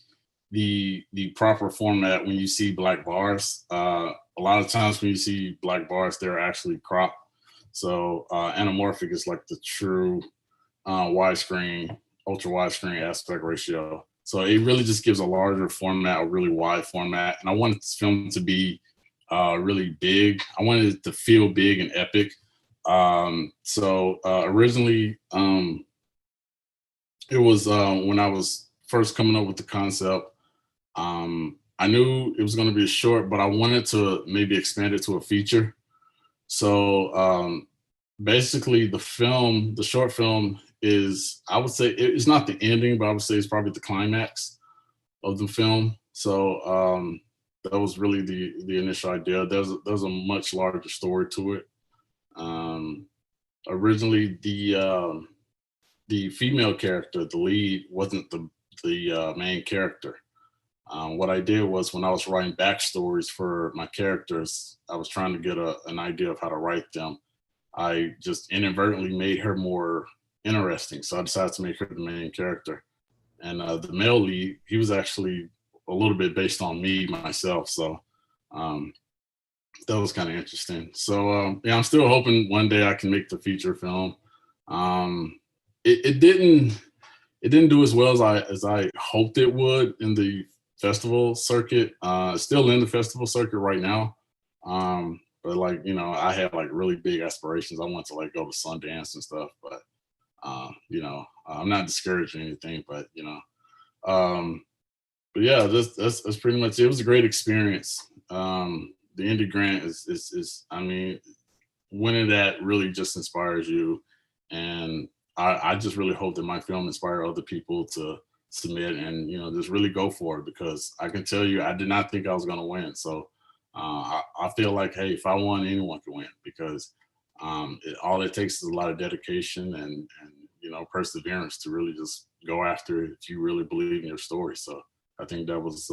the proper format when you see black bars. A lot of times when you see black bars, they're actually cropped. So anamorphic is like the true widescreen, ultra widescreen aspect ratio. So it really just gives a larger format, a really wide format. And I wanted this film to be really big. I wanted it to feel big and epic. Originally, it was when I was first coming up with the concept, I knew it was going to be a short, but I wanted to maybe expand it to a feature. So basically the short film is, I would say it's not the ending, but I would say it's probably the climax of the film. So that was really the initial idea. There's a much larger story to it. Originally the female character, the lead, wasn't the main character. What I did was when I was writing backstories for my characters, I was trying to get an idea of how to write them. I just inadvertently made her more interesting. So I decided to make her the main character. And the male lead, he was actually a little bit based on me myself. So that was kind of interesting. So yeah, I'm still hoping one day I can make the feature film. It didn't do as well as I hoped it would in the festival circuit. It's still in the festival circuit right now. But like, you know, I had like really big aspirations. I want to like go to Sundance and stuff, but you know, I'm not discouraging anything, but you know, but yeah, that's pretty much it. It was a great experience. The Indie Grant is I mean, winning that really just inspires you, and I just really hope that my film inspire other people to submit and, you know, just really go for it, because I can tell you I did not think I was going to win. So I feel like, hey, if I won, anyone can win, because all it takes is a lot of dedication and you know, perseverance to really just go after it if you really believe in your story. So I think that was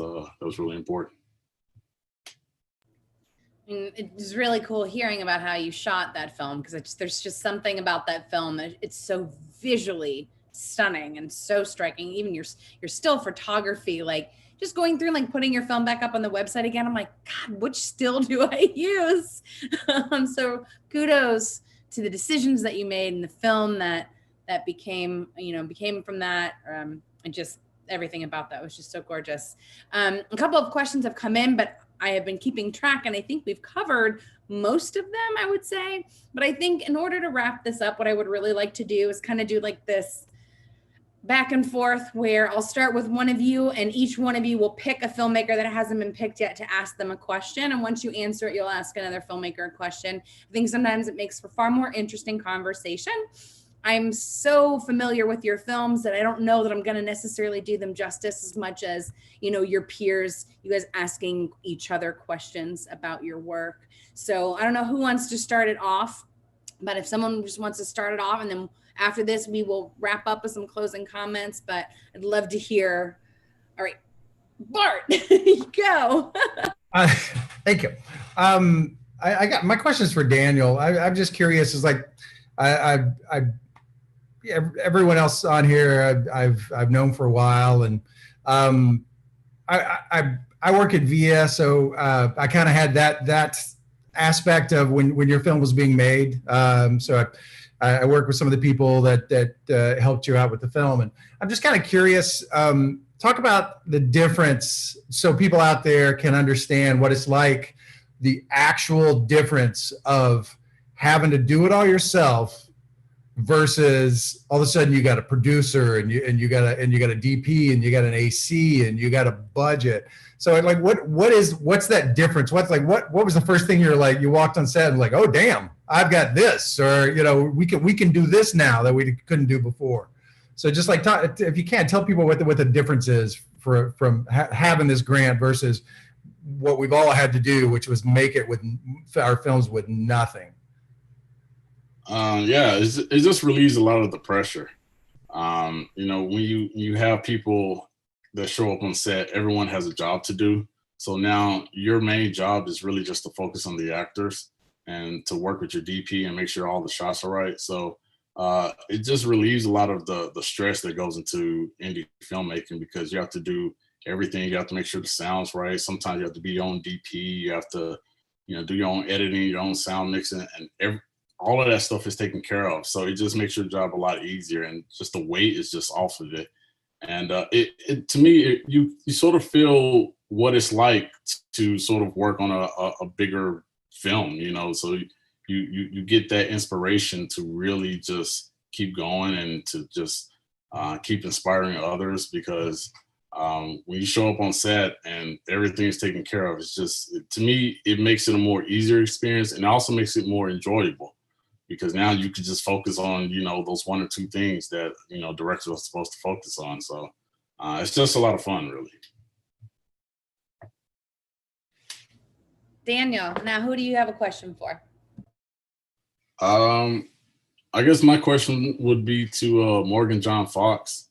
really important. And it's really cool hearing about how you shot that film, because there's just something about that film that it's so visually stunning and so striking. Even your still photography, like just going through, like putting your film back up on the website again, I'm like, God, which still do I use? So kudos to the decisions that you made in the film that became from that, and just everything about that was just so gorgeous. A couple of questions have come in, but I have been keeping track, and I think we've covered most of them, I would say. But I think in order to wrap this up, what I would really like to do is kind of do like this back and forth, where I'll start with one of you, and each one of you will pick a filmmaker that hasn't been picked yet to ask them a question. And once you answer it, you'll ask another filmmaker a question. I think sometimes it makes for far more interesting conversation. I'm so familiar with your films that I don't know that I'm going to necessarily do them justice as much as, you know, your peers, you guys asking each other questions about your work. So I don't know who wants to start it off, but if someone just wants to start it off, and then after this, we will wrap up with some closing comments, but I'd love to hear. All right, Bart, go. Thank you. I got my questions for Daniel. I'm just curious, is like, everyone else on here I've known for a while, and I work at VIA, so I kind of had that aspect of when your film was being made. So I work with some of the people that helped you out with the film, and I'm just kind of curious. Talk about the difference so people out there can understand what it's like, the actual difference of having to do it all yourself versus all of a sudden you got a producer and you got a DP and you got an AC and you got a budget. So like what's that difference? What was the first thing you walked on set and like, oh damn, I've got this, or you know, we can do this now that we couldn't do before. So just like if you can, tell people what the difference is from having this grant versus what we've all had to do, which was make it with our films with nothing. Yeah, it just relieves a lot of the pressure. You know, when you have people that show up on set, everyone has a job to do. So now your main job is really just to focus on the actors and to work with your DP and make sure all the shots are right. So it just relieves a lot of the stress that goes into indie filmmaking, because you have to do everything. You have to make sure the sound's right. Sometimes you have to be your own DP. You have to, you know, do your own editing, your own sound mixing, and all of that stuff is taken care of. So it just makes your job a lot easier, and just the weight is just off of it. And it to me, you sort of feel what it's like to sort of work on a bigger film, you know. So you get that inspiration to really just keep going and to just keep inspiring others, because when you show up on set and everything is taken care of, it's just, to me, it makes it a more easier experience, and also makes it more enjoyable, because now you can just focus on, you know, those one or two things that, you know, directors are supposed to focus on. So it's just a lot of fun, really. Daniel, now who do you have a question for? I guess my question would be to Morgan John Fox.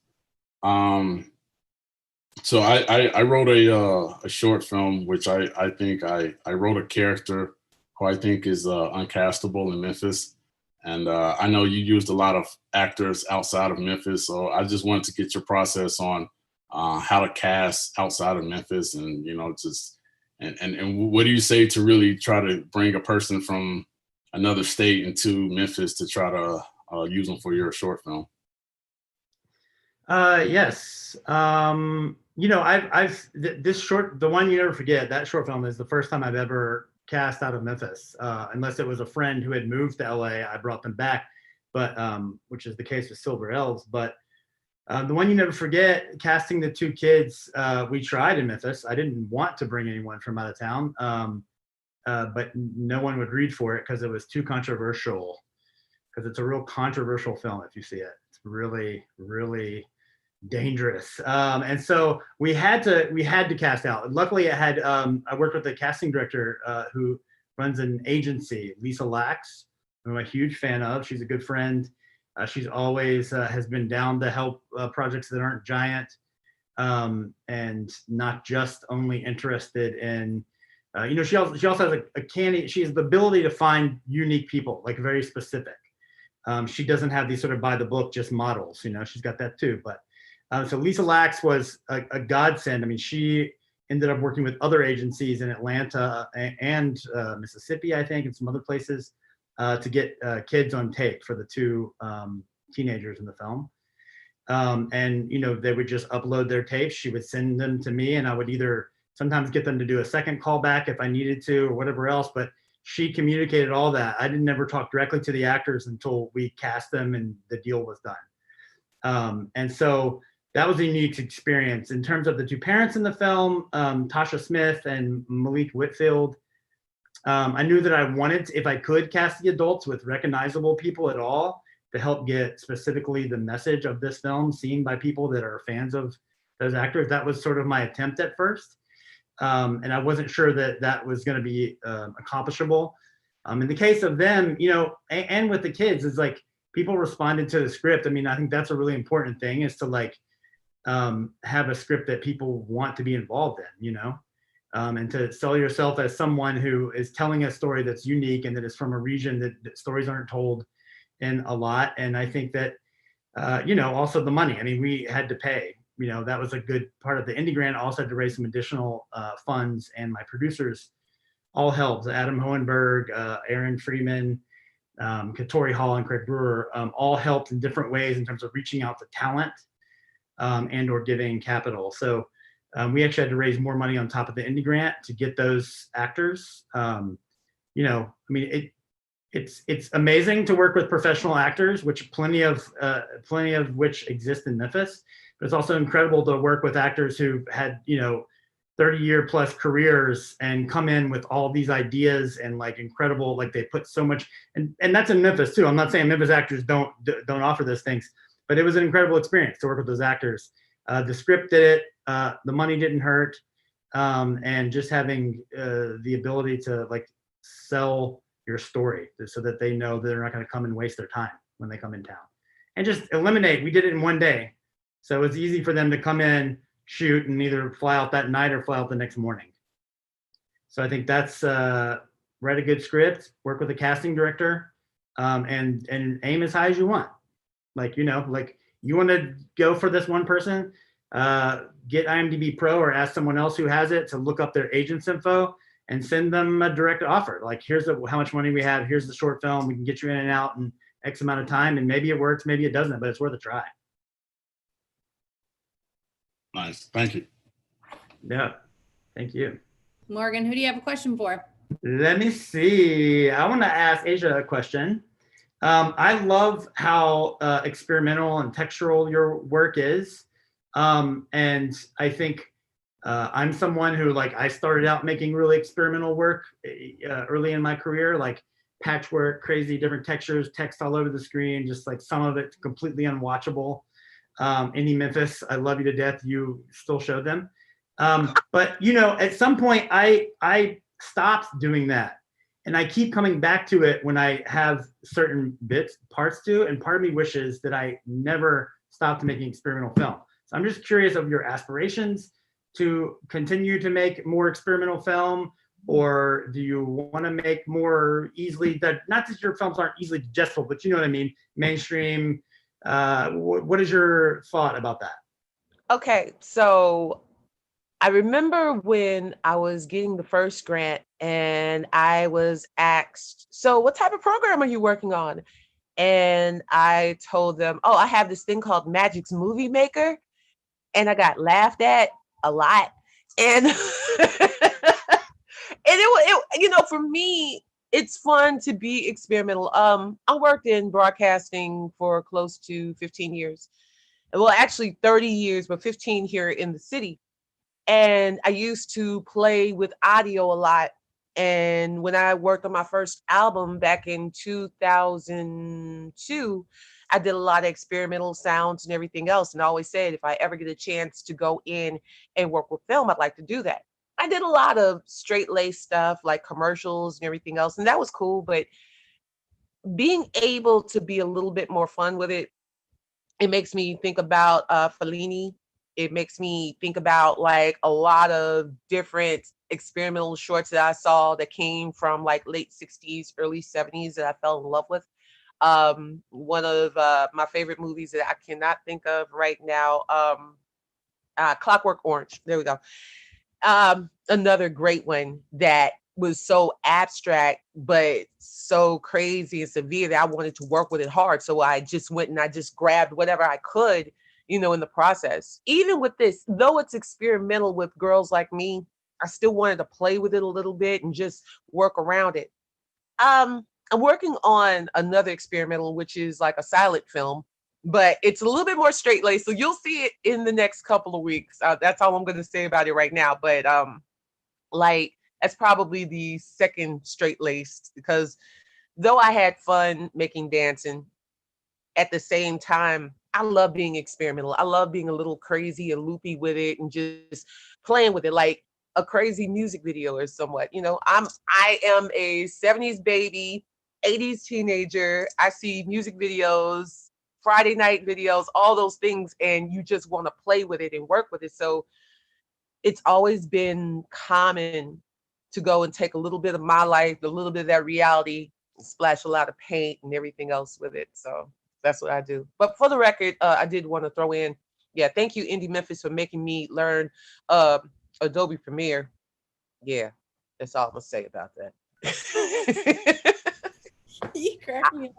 So I wrote a short film, which I think I wrote a character who I think is uncastable in Memphis. And I know you used a lot of actors outside of Memphis, so I just wanted to get your process on how to cast outside of Memphis, and just and what do you say to really try to bring a person from another state into Memphis to try to use them for your short film? Yes. The one you never forget, that short film is the first time I've ever cast out of Memphis, unless it was a friend who had moved to LA. I brought them back, but which is the case with Silver Elves. But the one you never forget, casting the two kids, we tried in Memphis. I didn't want to bring anyone from out of town, but no one would read for it because it was too controversial. Because it's a real controversial film if you see it. It's really, really dangerous. And so we had to cast out. Luckily, I worked with a casting director who runs an agency, Lisa Lax, who I'm a huge fan of. She's a good friend. She's always has been down to help projects that aren't giant, and not just only interested in, she also has she has the ability to find unique people, like very specific. She doesn't have these sort of by the book just models, she's got that too. But so Lisa Lax was a godsend. I mean, she ended up working with other agencies in Atlanta and Mississippi, I think, and some other places to get kids on tape for the two teenagers in the film. And, they would just upload their tapes. She would send them to me, and I would either sometimes get them to do a second callback if I needed to or whatever else. But she communicated all that. I didn't ever talk directly to the actors until we cast them and the deal was done. And so that was a unique experience. In terms of the two parents in the film, Tasha Smith and Malik Whitfield, I knew that I wanted, if I could, cast the adults with recognizable people at all to help get specifically the message of this film seen by people that are fans of those actors. That was sort of my attempt at first. And I wasn't sure that that was going to be accomplishable. In the case of them, and with the kids, it's like people responded to the script. I mean, I think that's a really important thing, is to have a script that people want to be involved in, and to sell yourself as someone who is telling a story that's unique and that is from a region that stories aren't told in a lot. And I think that, also the money. I mean, we had to pay. That was a good part of the IndieGrant. Also had to raise some additional funds, and my producers all helped. Adam Hohenberg, Aaron Freeman, Katori Hall, and Craig Brewer all helped in different ways in terms of reaching out to talent and or giving capital. So we actually had to raise more money on top of the IndieGrant to get those actors. It's amazing to work with professional actors, which plenty of which exist in Memphis. But it's also incredible to work with actors who had 30-year plus careers and come in with all these ideas and incredible, they put so much, and that's in Memphis too. I'm not saying Memphis actors don't offer those things, but it was an incredible experience to work with those actors. The script did it, the money didn't hurt, and just having the ability to sell your story so that they know they're not going to come and waste their time when they come in town, and just eliminate. We did it in one day, so it's easy for them to come in, shoot, and either fly out that night or fly out the next morning. So I think that's write a good script, work with a casting director, and aim as high as you want. You want to go for this one person, get IMDb Pro or ask someone else who has it to look up their agent's info and send them a direct offer. Here's how much money we have. Here's the short film. We can get you in and out in X amount of time, and maybe it works, maybe it doesn't, but it's worth a try. Nice. Thank you. Yeah. Thank you. Morgan, who do you have a question for? Let me see. I want to ask Asia a question. I love how experimental and textural your work is. And I think I'm someone who I started out making really experimental work early in my career, patchwork, crazy different textures, text all over the screen, just some of it completely unwatchable. Indie Memphis, I love you to death. You still showed them. But at some point I stopped doing that. And I keep coming back to it when I have certain parts to, and part of me wishes that I never stopped making experimental film. So I'm just curious of your aspirations to continue to make more experimental film, or do you want to make more easily that, not that your films aren't easily digestible, but you know what I mean, mainstream? What is your thought about that? Okay, so I remember when I was getting the first grant and I was asked, so what type of program are you working on? And I told them, oh, I have this thing called Magic's Movie Maker. And I got laughed at a lot. And and for me, it's fun to be experimental. I worked in broadcasting for close to 15 years. Well, actually 30 years, but 15 here in the city. And I used to play with audio a lot. And when I worked on my first album back in 2002, I did a lot of experimental sounds and everything else. And I always said, if I ever get a chance to go in and work with film, I'd like to do that. I did a lot of straight lace stuff like commercials and everything else. And that was cool. But being able to be a little bit more fun with it, it makes me think about Fellini. It makes me think about like a lot of different experimental shorts that I saw that came from like late 60s, early 70s that I fell in love with. One of my favorite movies that I cannot think of right now, Clockwork Orange. There we go. Another great one that was so abstract, but so crazy and severe that I wanted to work with it hard. So I just went and I just grabbed whatever I could, in the process. Even with this, though it's experimental with Girls Like Me, I still wanted to play with it a little bit and just work around it. I'm working on another experimental, which is like a silent film, but it's a little bit more straight laced. So you'll see it in the next couple of weeks. That's all I'm going to say about it right now. But that's probably the second straight laced, because though I had fun making dancing, at the same time, I love being experimental. I love being a little crazy and loopy with it and just playing with it like a crazy music video or somewhat. I am a 70s baby, 80s teenager. I see music videos, Friday night videos, all those things, and you just want to play with it and work with it. So it's always been common to go and take a little bit of my life, a little bit of that reality, splash a lot of paint and everything else with it. So that's what I do. But for the record, I did want to throw in, thank you, Indie Memphis, for making me learn Adobe Premiere. Yeah, that's all I'm gonna say about that. You crack me up.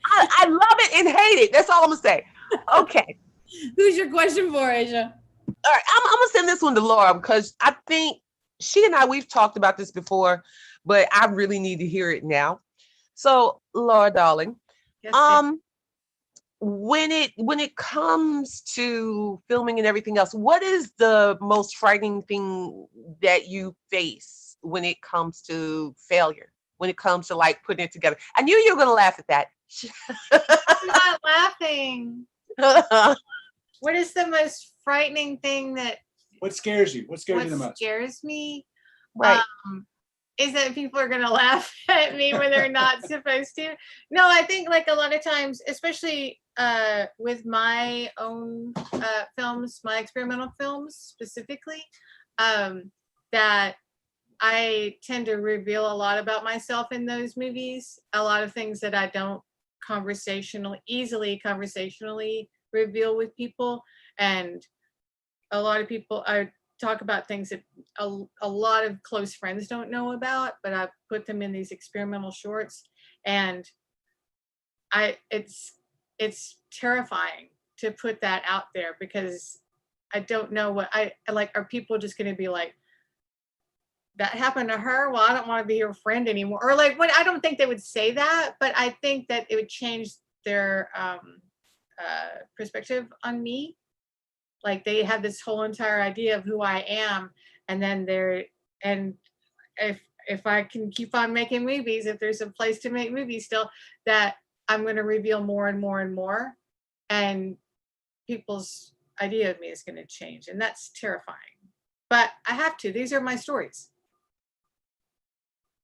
I love it and hate it. That's all I'm gonna say. Okay. Who's your question for, Asia? All right, I'm gonna send this one to Laura because I think she and we've talked about this before, but I really need to hear it now. So, Laura, darling, Yes, when it comes to filming and everything else, what is the most frightening thing that you face when it comes to failure? When it comes to like putting it together? I knew you were gonna laugh at that. I'm not laughing. What is the most frightening thing that What scares you? What scares you the what most? scares me? Right. Is that people are gonna laugh at me when they're not supposed to. No, I think like a lot of times, especially with my own films, my experimental films specifically, that I tend to reveal a lot about myself in those movies. A lot of things that I don't conversationally reveal with people. And a lot of people, I talk about things that a lot of close friends don't know about, but I put them in these experimental shorts. And it's terrifying to put that out there because I don't know what I like. Are people just going to be like, that happened to her? Well, I don't want to be your friend anymore. Or like, what? I don't think they would say that, but I think that it would change their perspective on me. Like they have this whole entire idea of who I am, and then if I can keep on making movies, if there's a place to make movies still, that I'm going to reveal more and more and more, and people's idea of me is going to change, and that's terrifying. But I have to. These are my stories.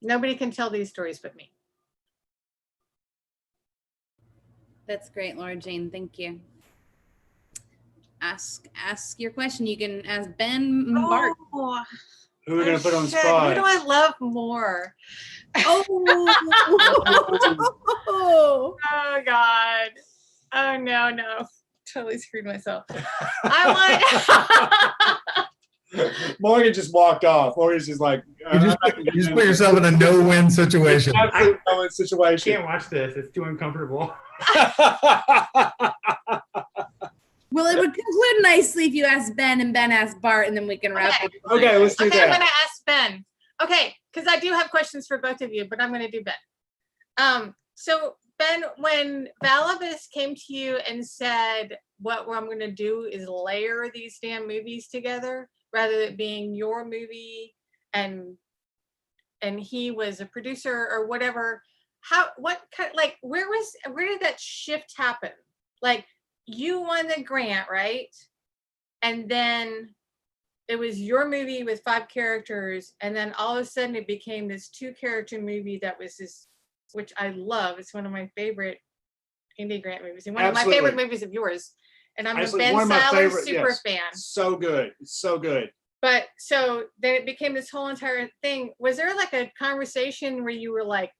Nobody can tell these stories but me. That's great, Laura Jane. Thank you. Ask your question. You can ask Ben Bart. Oh, Who are we gonna put on the Shit, spot? who do I love more? Oh. Oh God. Oh no. Totally screwed myself. I want Morgan just walked off. Morgan's just like, You just, you just put yourself in a no-win situation. absolute no-win I situation. can't watch this. It's too uncomfortable. Well, it would conclude nicely if you asked Ben and Ben asked Bart, and then we can wrap Okay. it. Okay, let's do Okay, I'm that. gonna ask Ben. Okay, because I do have questions for both of you, but I'm gonna do Ben. So Ben, when Valibus came to you and said, what I'm gonna do is layer these damn movies together rather than being your movie and he was a producer or whatever, what kind, like, where did that shift happen? Like, you won the grant, right? And then it was your movie with 5 characters, and then all of a sudden it became this 2-character movie that was this, which I love. It's one of my favorite IndieGrant movies, and one of my favorite Absolutely. movies of yours. And I'm a Absolutely. Ben One of my Saller favorite, super yes. fan. So good. It's so good. But so then it became this whole entire thing. Was there like a conversation where you were like,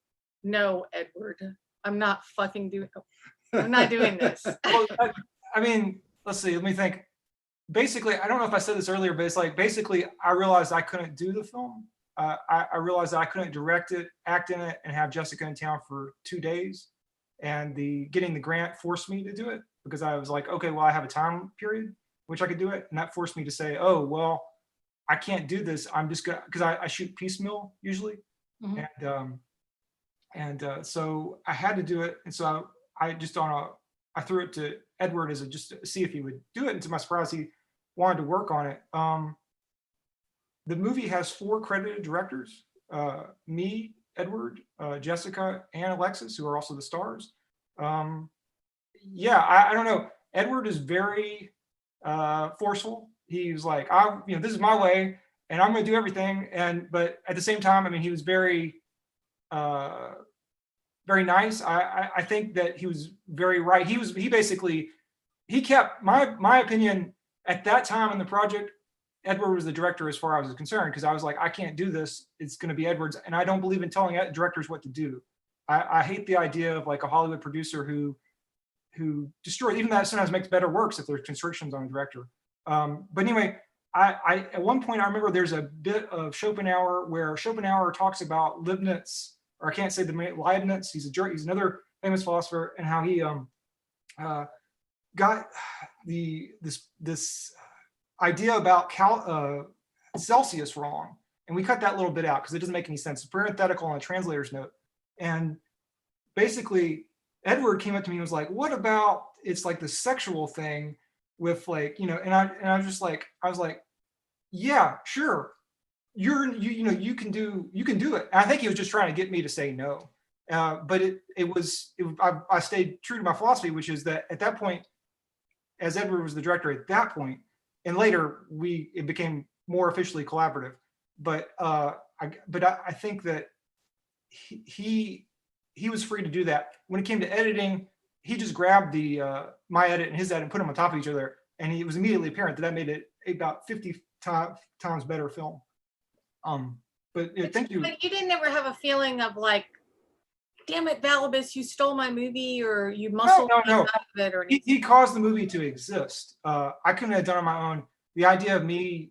no, Edward, I'm not doing this. Well, I mean, let's see. Let me think. Basically, I don't know if I said this earlier, but it's like basically I realized I couldn't do the film. I realized that I couldn't direct it, act in it, and have Jessica in town for 2 days. And getting the grant forced me to do it because I was like, okay, well, I have a time period which I could do it, and that forced me to say, oh, well, I can't do this. I'm just gonna, because I shoot piecemeal usually, Mhm. and so I had to do it, and so I threw it to Edward as just to see if he would do it, and to my surprise, he wanted to work on it. The movie has 4 credited directors: me, Edward, Jessica, and Alexis, who are also the stars. Yeah, I don't know. Edward is very forceful. He's like, this is my way, and I'm going to do everything. But at the same time, I mean, he was very, very nice. I think that he was very right. He kept my opinion at that time in the project. Edward was the director as far as I was concerned, because I was like, I can't do this. It's going to be Edward's, and I don't believe in telling directors what to do. I hate the idea of like a Hollywood producer who destroys, even that sometimes makes better works if there's constrictions on a director. But anyway, I at one point I remember there's a bit of Schopenhauer where Schopenhauer talks about Leibniz, or I can't say the name, Leibniz. He's another famous philosopher, and how he got this idea about Celsius wrong, and we cut that little bit out because it doesn't make any sense. It's parenthetical on a translator's note, and basically Edward came up to me and was like, what about it's like the sexual thing with like, and I was just like, yeah, sure. You can do it. And I think he was just trying to get me to say no. But I stayed true to my philosophy, which is that at that point, as Edward was the director at that point, and later it became more officially collaborative. But I think that he was free to do that. When it came to editing, he just grabbed my edit and his edit and put them on top of each other, and it was immediately apparent that made it about 50 times better film. But thank you. But you didn't ever have a feeling of like, damn it, Valibus, you stole my movie, or you muscled me out of it, or anything. He caused the movie to exist. I couldn't have done it on my own. The idea of me,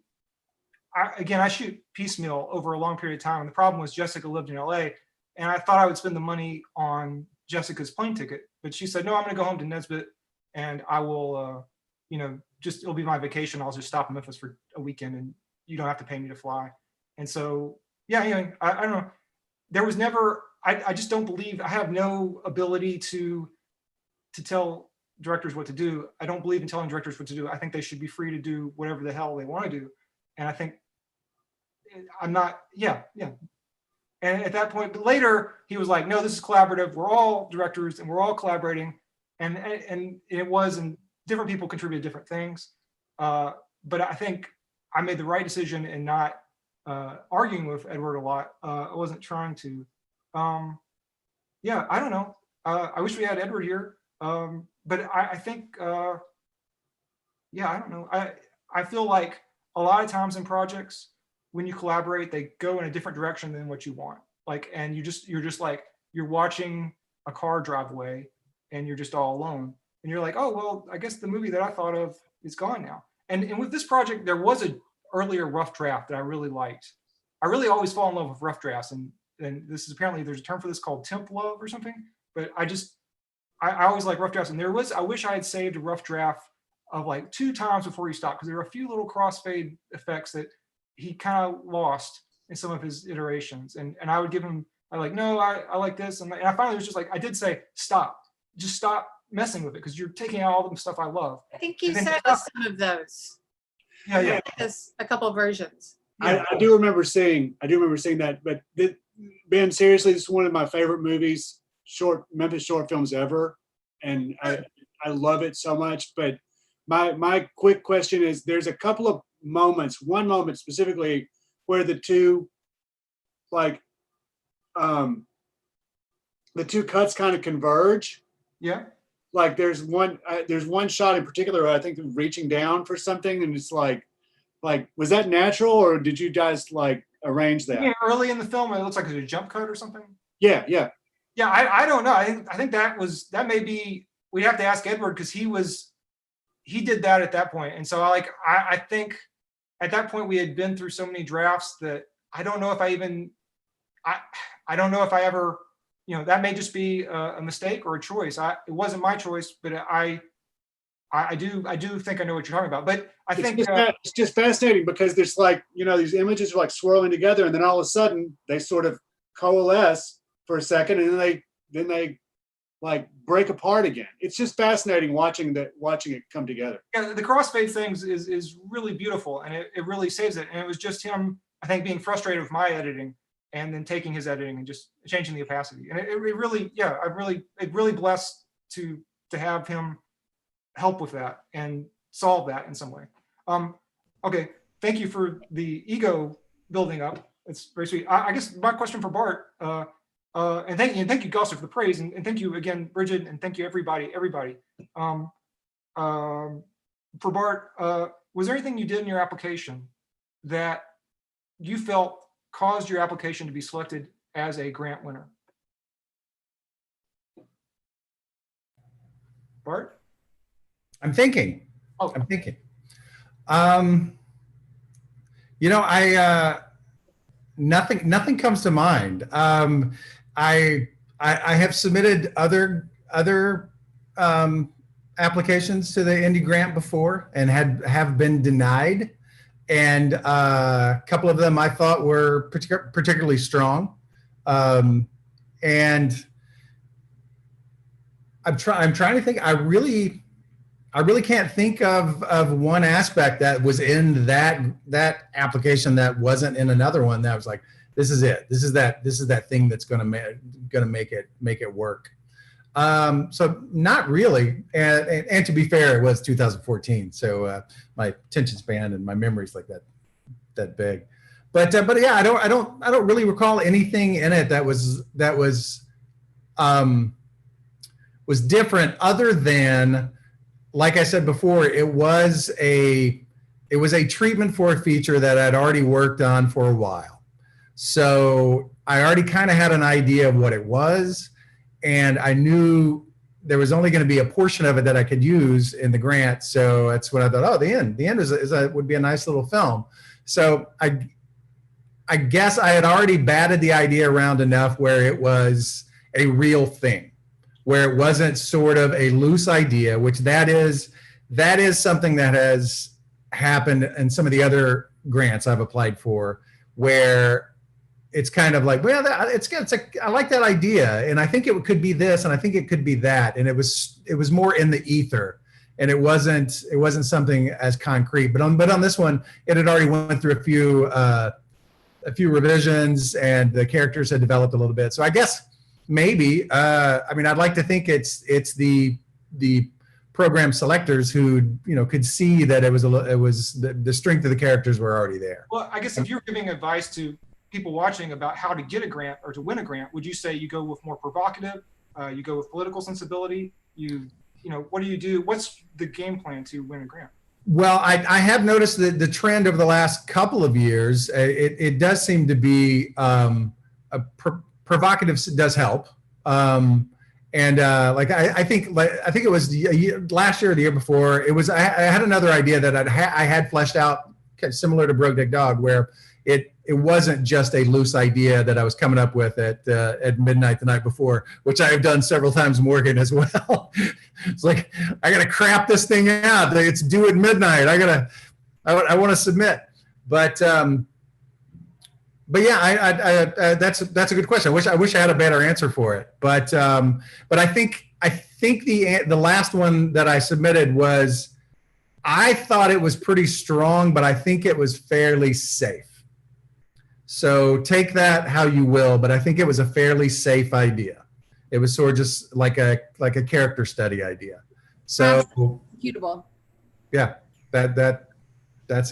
I shoot piecemeal over a long period of time. And the problem was Jessica lived in LA, and I thought I would spend the money on Jessica's plane ticket, but she said, no, I'm going to go home to Nesbitt, and I will, it'll be my vacation. I'll just stop in Memphis for a weekend, and you don't have to pay me to fly. And so, yeah, anyway, I don't know. There was never, I just don't believe, I have no ability to tell directors what to do. I don't believe in telling directors what to do. I think they should be free to do whatever the hell they want to do. And I think I'm not, yeah. And at that point, but later he was like, no, this is collaborative. We're all directors and we're all collaborating. And it was, and different people contributed different things. But I think I made the right decision in not arguing with Edward a lot. I wasn't trying to. Yeah, I don't know. I wish we had Edward here. But I think, yeah, I don't know. I feel like a lot of times in projects, when you collaborate, they go in a different direction than what you want. Like, and you're just like, you're watching a car drive away and you're just all alone. And you're like, oh, well, I guess the movie that I thought of is gone now. And with this project, there was a earlier rough draft that I really liked. I really always fall in love with rough drafts. And this is apparently, there's a term for this called temp love or something. But I always like rough drafts. And I wish I had saved a rough draft of like 2 times before he stopped, because there were a few little crossfade effects that he kind of lost in some of his iterations. And I would give him, I like this. And I finally was just like, I did say, just stop messing with it, because you're taking out all the stuff I love. I think you And then sent us some of those. Yeah. Us a couple of versions. I do remember seeing that, but Ben, seriously, this is one of my favorite movies, Memphis short films ever. And I love it so much. But my quick question is, there's a couple of moments, one moment specifically, where the two cuts kind of converge. Yeah. Like there's one shot in particular, I think, reaching down for something, and it's like was that natural, or did you guys like arrange that? Yeah, early in the film, it looks like a jump cut or something. Yeah. I don't know. I think that may be, we'd have to ask Edward, because he did that at that point. And so I think at that point we had been through so many drafts that I don't know if I don't know if I ever, that may just be a mistake or a choice. It wasn't my choice, but I do think I know what you're talking about. But I think it's just fascinating, because there's these images are like swirling together, and then all of a sudden they sort of coalesce for a second, and then they like break apart again. It's just fascinating watching it come together. Yeah, the crossfade things is really beautiful, and it really saves it. And it was just him, I think, being frustrated with my editing, and then taking his editing and just changing the opacity. And it really blessed to have him help with that and solve that in some way. Okay, thank you for the ego building up. It's very sweet. I guess my question for Bart, and thank you, Gosser, for the praise, and thank you again, Bridget, and thank you everybody. For Bart, was there anything you did in your application that you felt caused your application to be selected as a grant winner? Bart? I'm thinking. Oh. I'm thinking. Nothing comes to mind. I have submitted other applications to the IndieGrant before and have been denied, and a couple of them I thought were particularly strong, and I'm trying to think. I really can't think of one aspect that was in that application that wasn't in another one that was like, this is it. This is that thing that's gonna make it work. So not really. And to be fair, it was 2014, so my attention span and my memory's like that big. But yeah, I don't really recall anything in it that was different, other than, like I said before, it was a treatment for a feature that I'd already worked on for a while. So I already kind of had an idea of what it was, and I knew there was only going to be a portion of it that I could use in the grant. So that's when I thought, oh, the end would be a nice little film. So I guess I had already batted the idea around enough where it was a real thing, where it wasn't sort of a loose idea, which that is something that has happened in some of the other grants I've applied for, where it's kind of like, well, I like that idea, and I think it could be this, and I think it could be that, and it was more in the ether, and it wasn't something as concrete. But on this one, it had already went through a few revisions, and the characters had developed a little bit. So I guess maybe, I'd like to think it's the program selectors who could see that it was the strength of the characters were already there. Well, I guess if you're giving advice to people watching about how to get a grant or to win a grant, would you say you go with more provocative, you go with political sensibility, what do you do? What's the game plan to win a grant? Well, I have noticed that the trend over the last couple of years, it does seem to be provocative does help. I think it was last year or the year before. It was I had another idea that I had fleshed out, similar to Broke Deck Dog, where it wasn't just a loose idea that I was coming up with at midnight the night before, which I have done several times, Morgan, as well. It's like, I got to crap this thing out. It's due at midnight. I want to submit. But yeah, that's a good question. I wish I had a better answer for it. But I think the last one that I submitted was, I thought it was pretty strong, but I think it was fairly safe. So take that how you will, but I think it was a fairly safe idea. It was sort of just like a character study idea. So Executable. Yeah, that's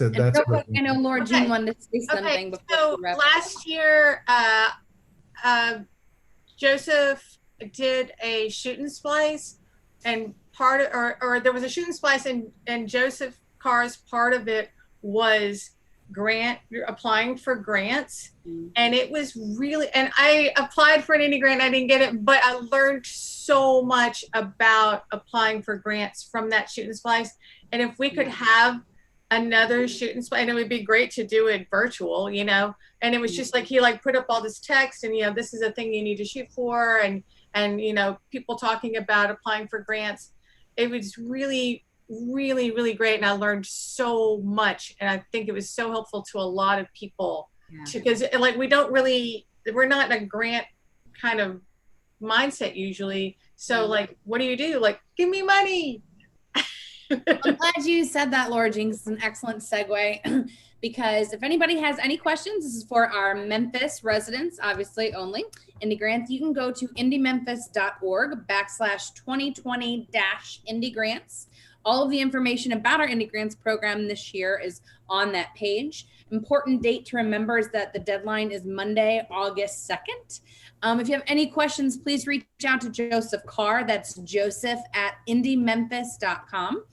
it. That's real quick, I know Laura Jean wanted to say something before. So last year, Joseph did a shoot and splice, and or there was a shoot and splice, and Joseph Carr's part of it was applying for grants. And it was really, and I applied for an indie grant, I didn't get it, but I learned so much about applying for grants from that shoot and splice. And if we could have another shoot and splice, and it would be great to do it virtual, and it was just like, he put up all this text, and this is a thing you need to shoot for, and people talking about applying for grants. It was really, really, really great, and I learned so much, and I think it was so helpful to a lot of people, because we're not in a grant kind of mindset usually. So what do? Give me money. I'm glad you said that, Laura Jean. It's an excellent segue, because if anybody has any questions, this is for our Memphis residents, obviously only, Indie Grants. You can go to indiememphis.org/2020-Indie Grants. All of the information about our Indie Grants program this year is on that page. Important date to remember is that the deadline is Monday, August 2nd. If you have any questions, please reach out to Joseph Carr. That's joseph@indiememphis.com.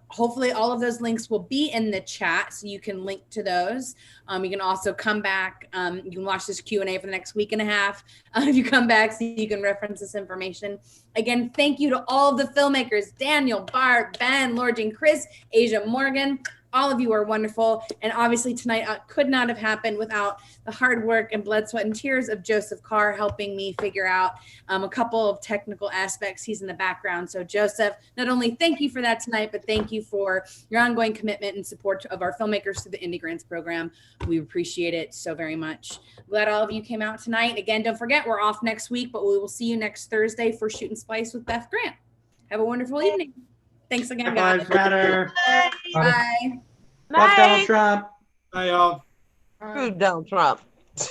Hopefully all of those links will be in the chat, so you can link to those. You can also come back. You can watch this Q&A for the next week and a half. If you come back, so you can reference this information. Again, thank you to all of the filmmakers, Daniel, Bart, Ben, Laura Jean, Chris, Asia, Morgan. All of you are wonderful. And obviously tonight could not have happened without the hard work and blood, sweat, and tears of Joseph Carr helping me figure out a couple of technical aspects. He's in the background. So Joseph, not only thank you for that tonight, but thank you for your ongoing commitment and support of our filmmakers through the Indie Grants program. We appreciate it so very much. Glad all of you came out tonight. Again, don't forget, we're off next week, but we will see you next Thursday for Shoot and Splice with Beth Grant. Have a wonderful evening. Thanks again, guys. Lives matter. Bye. Fuck Donald Trump. Bye, y'all. Screw Donald Trump.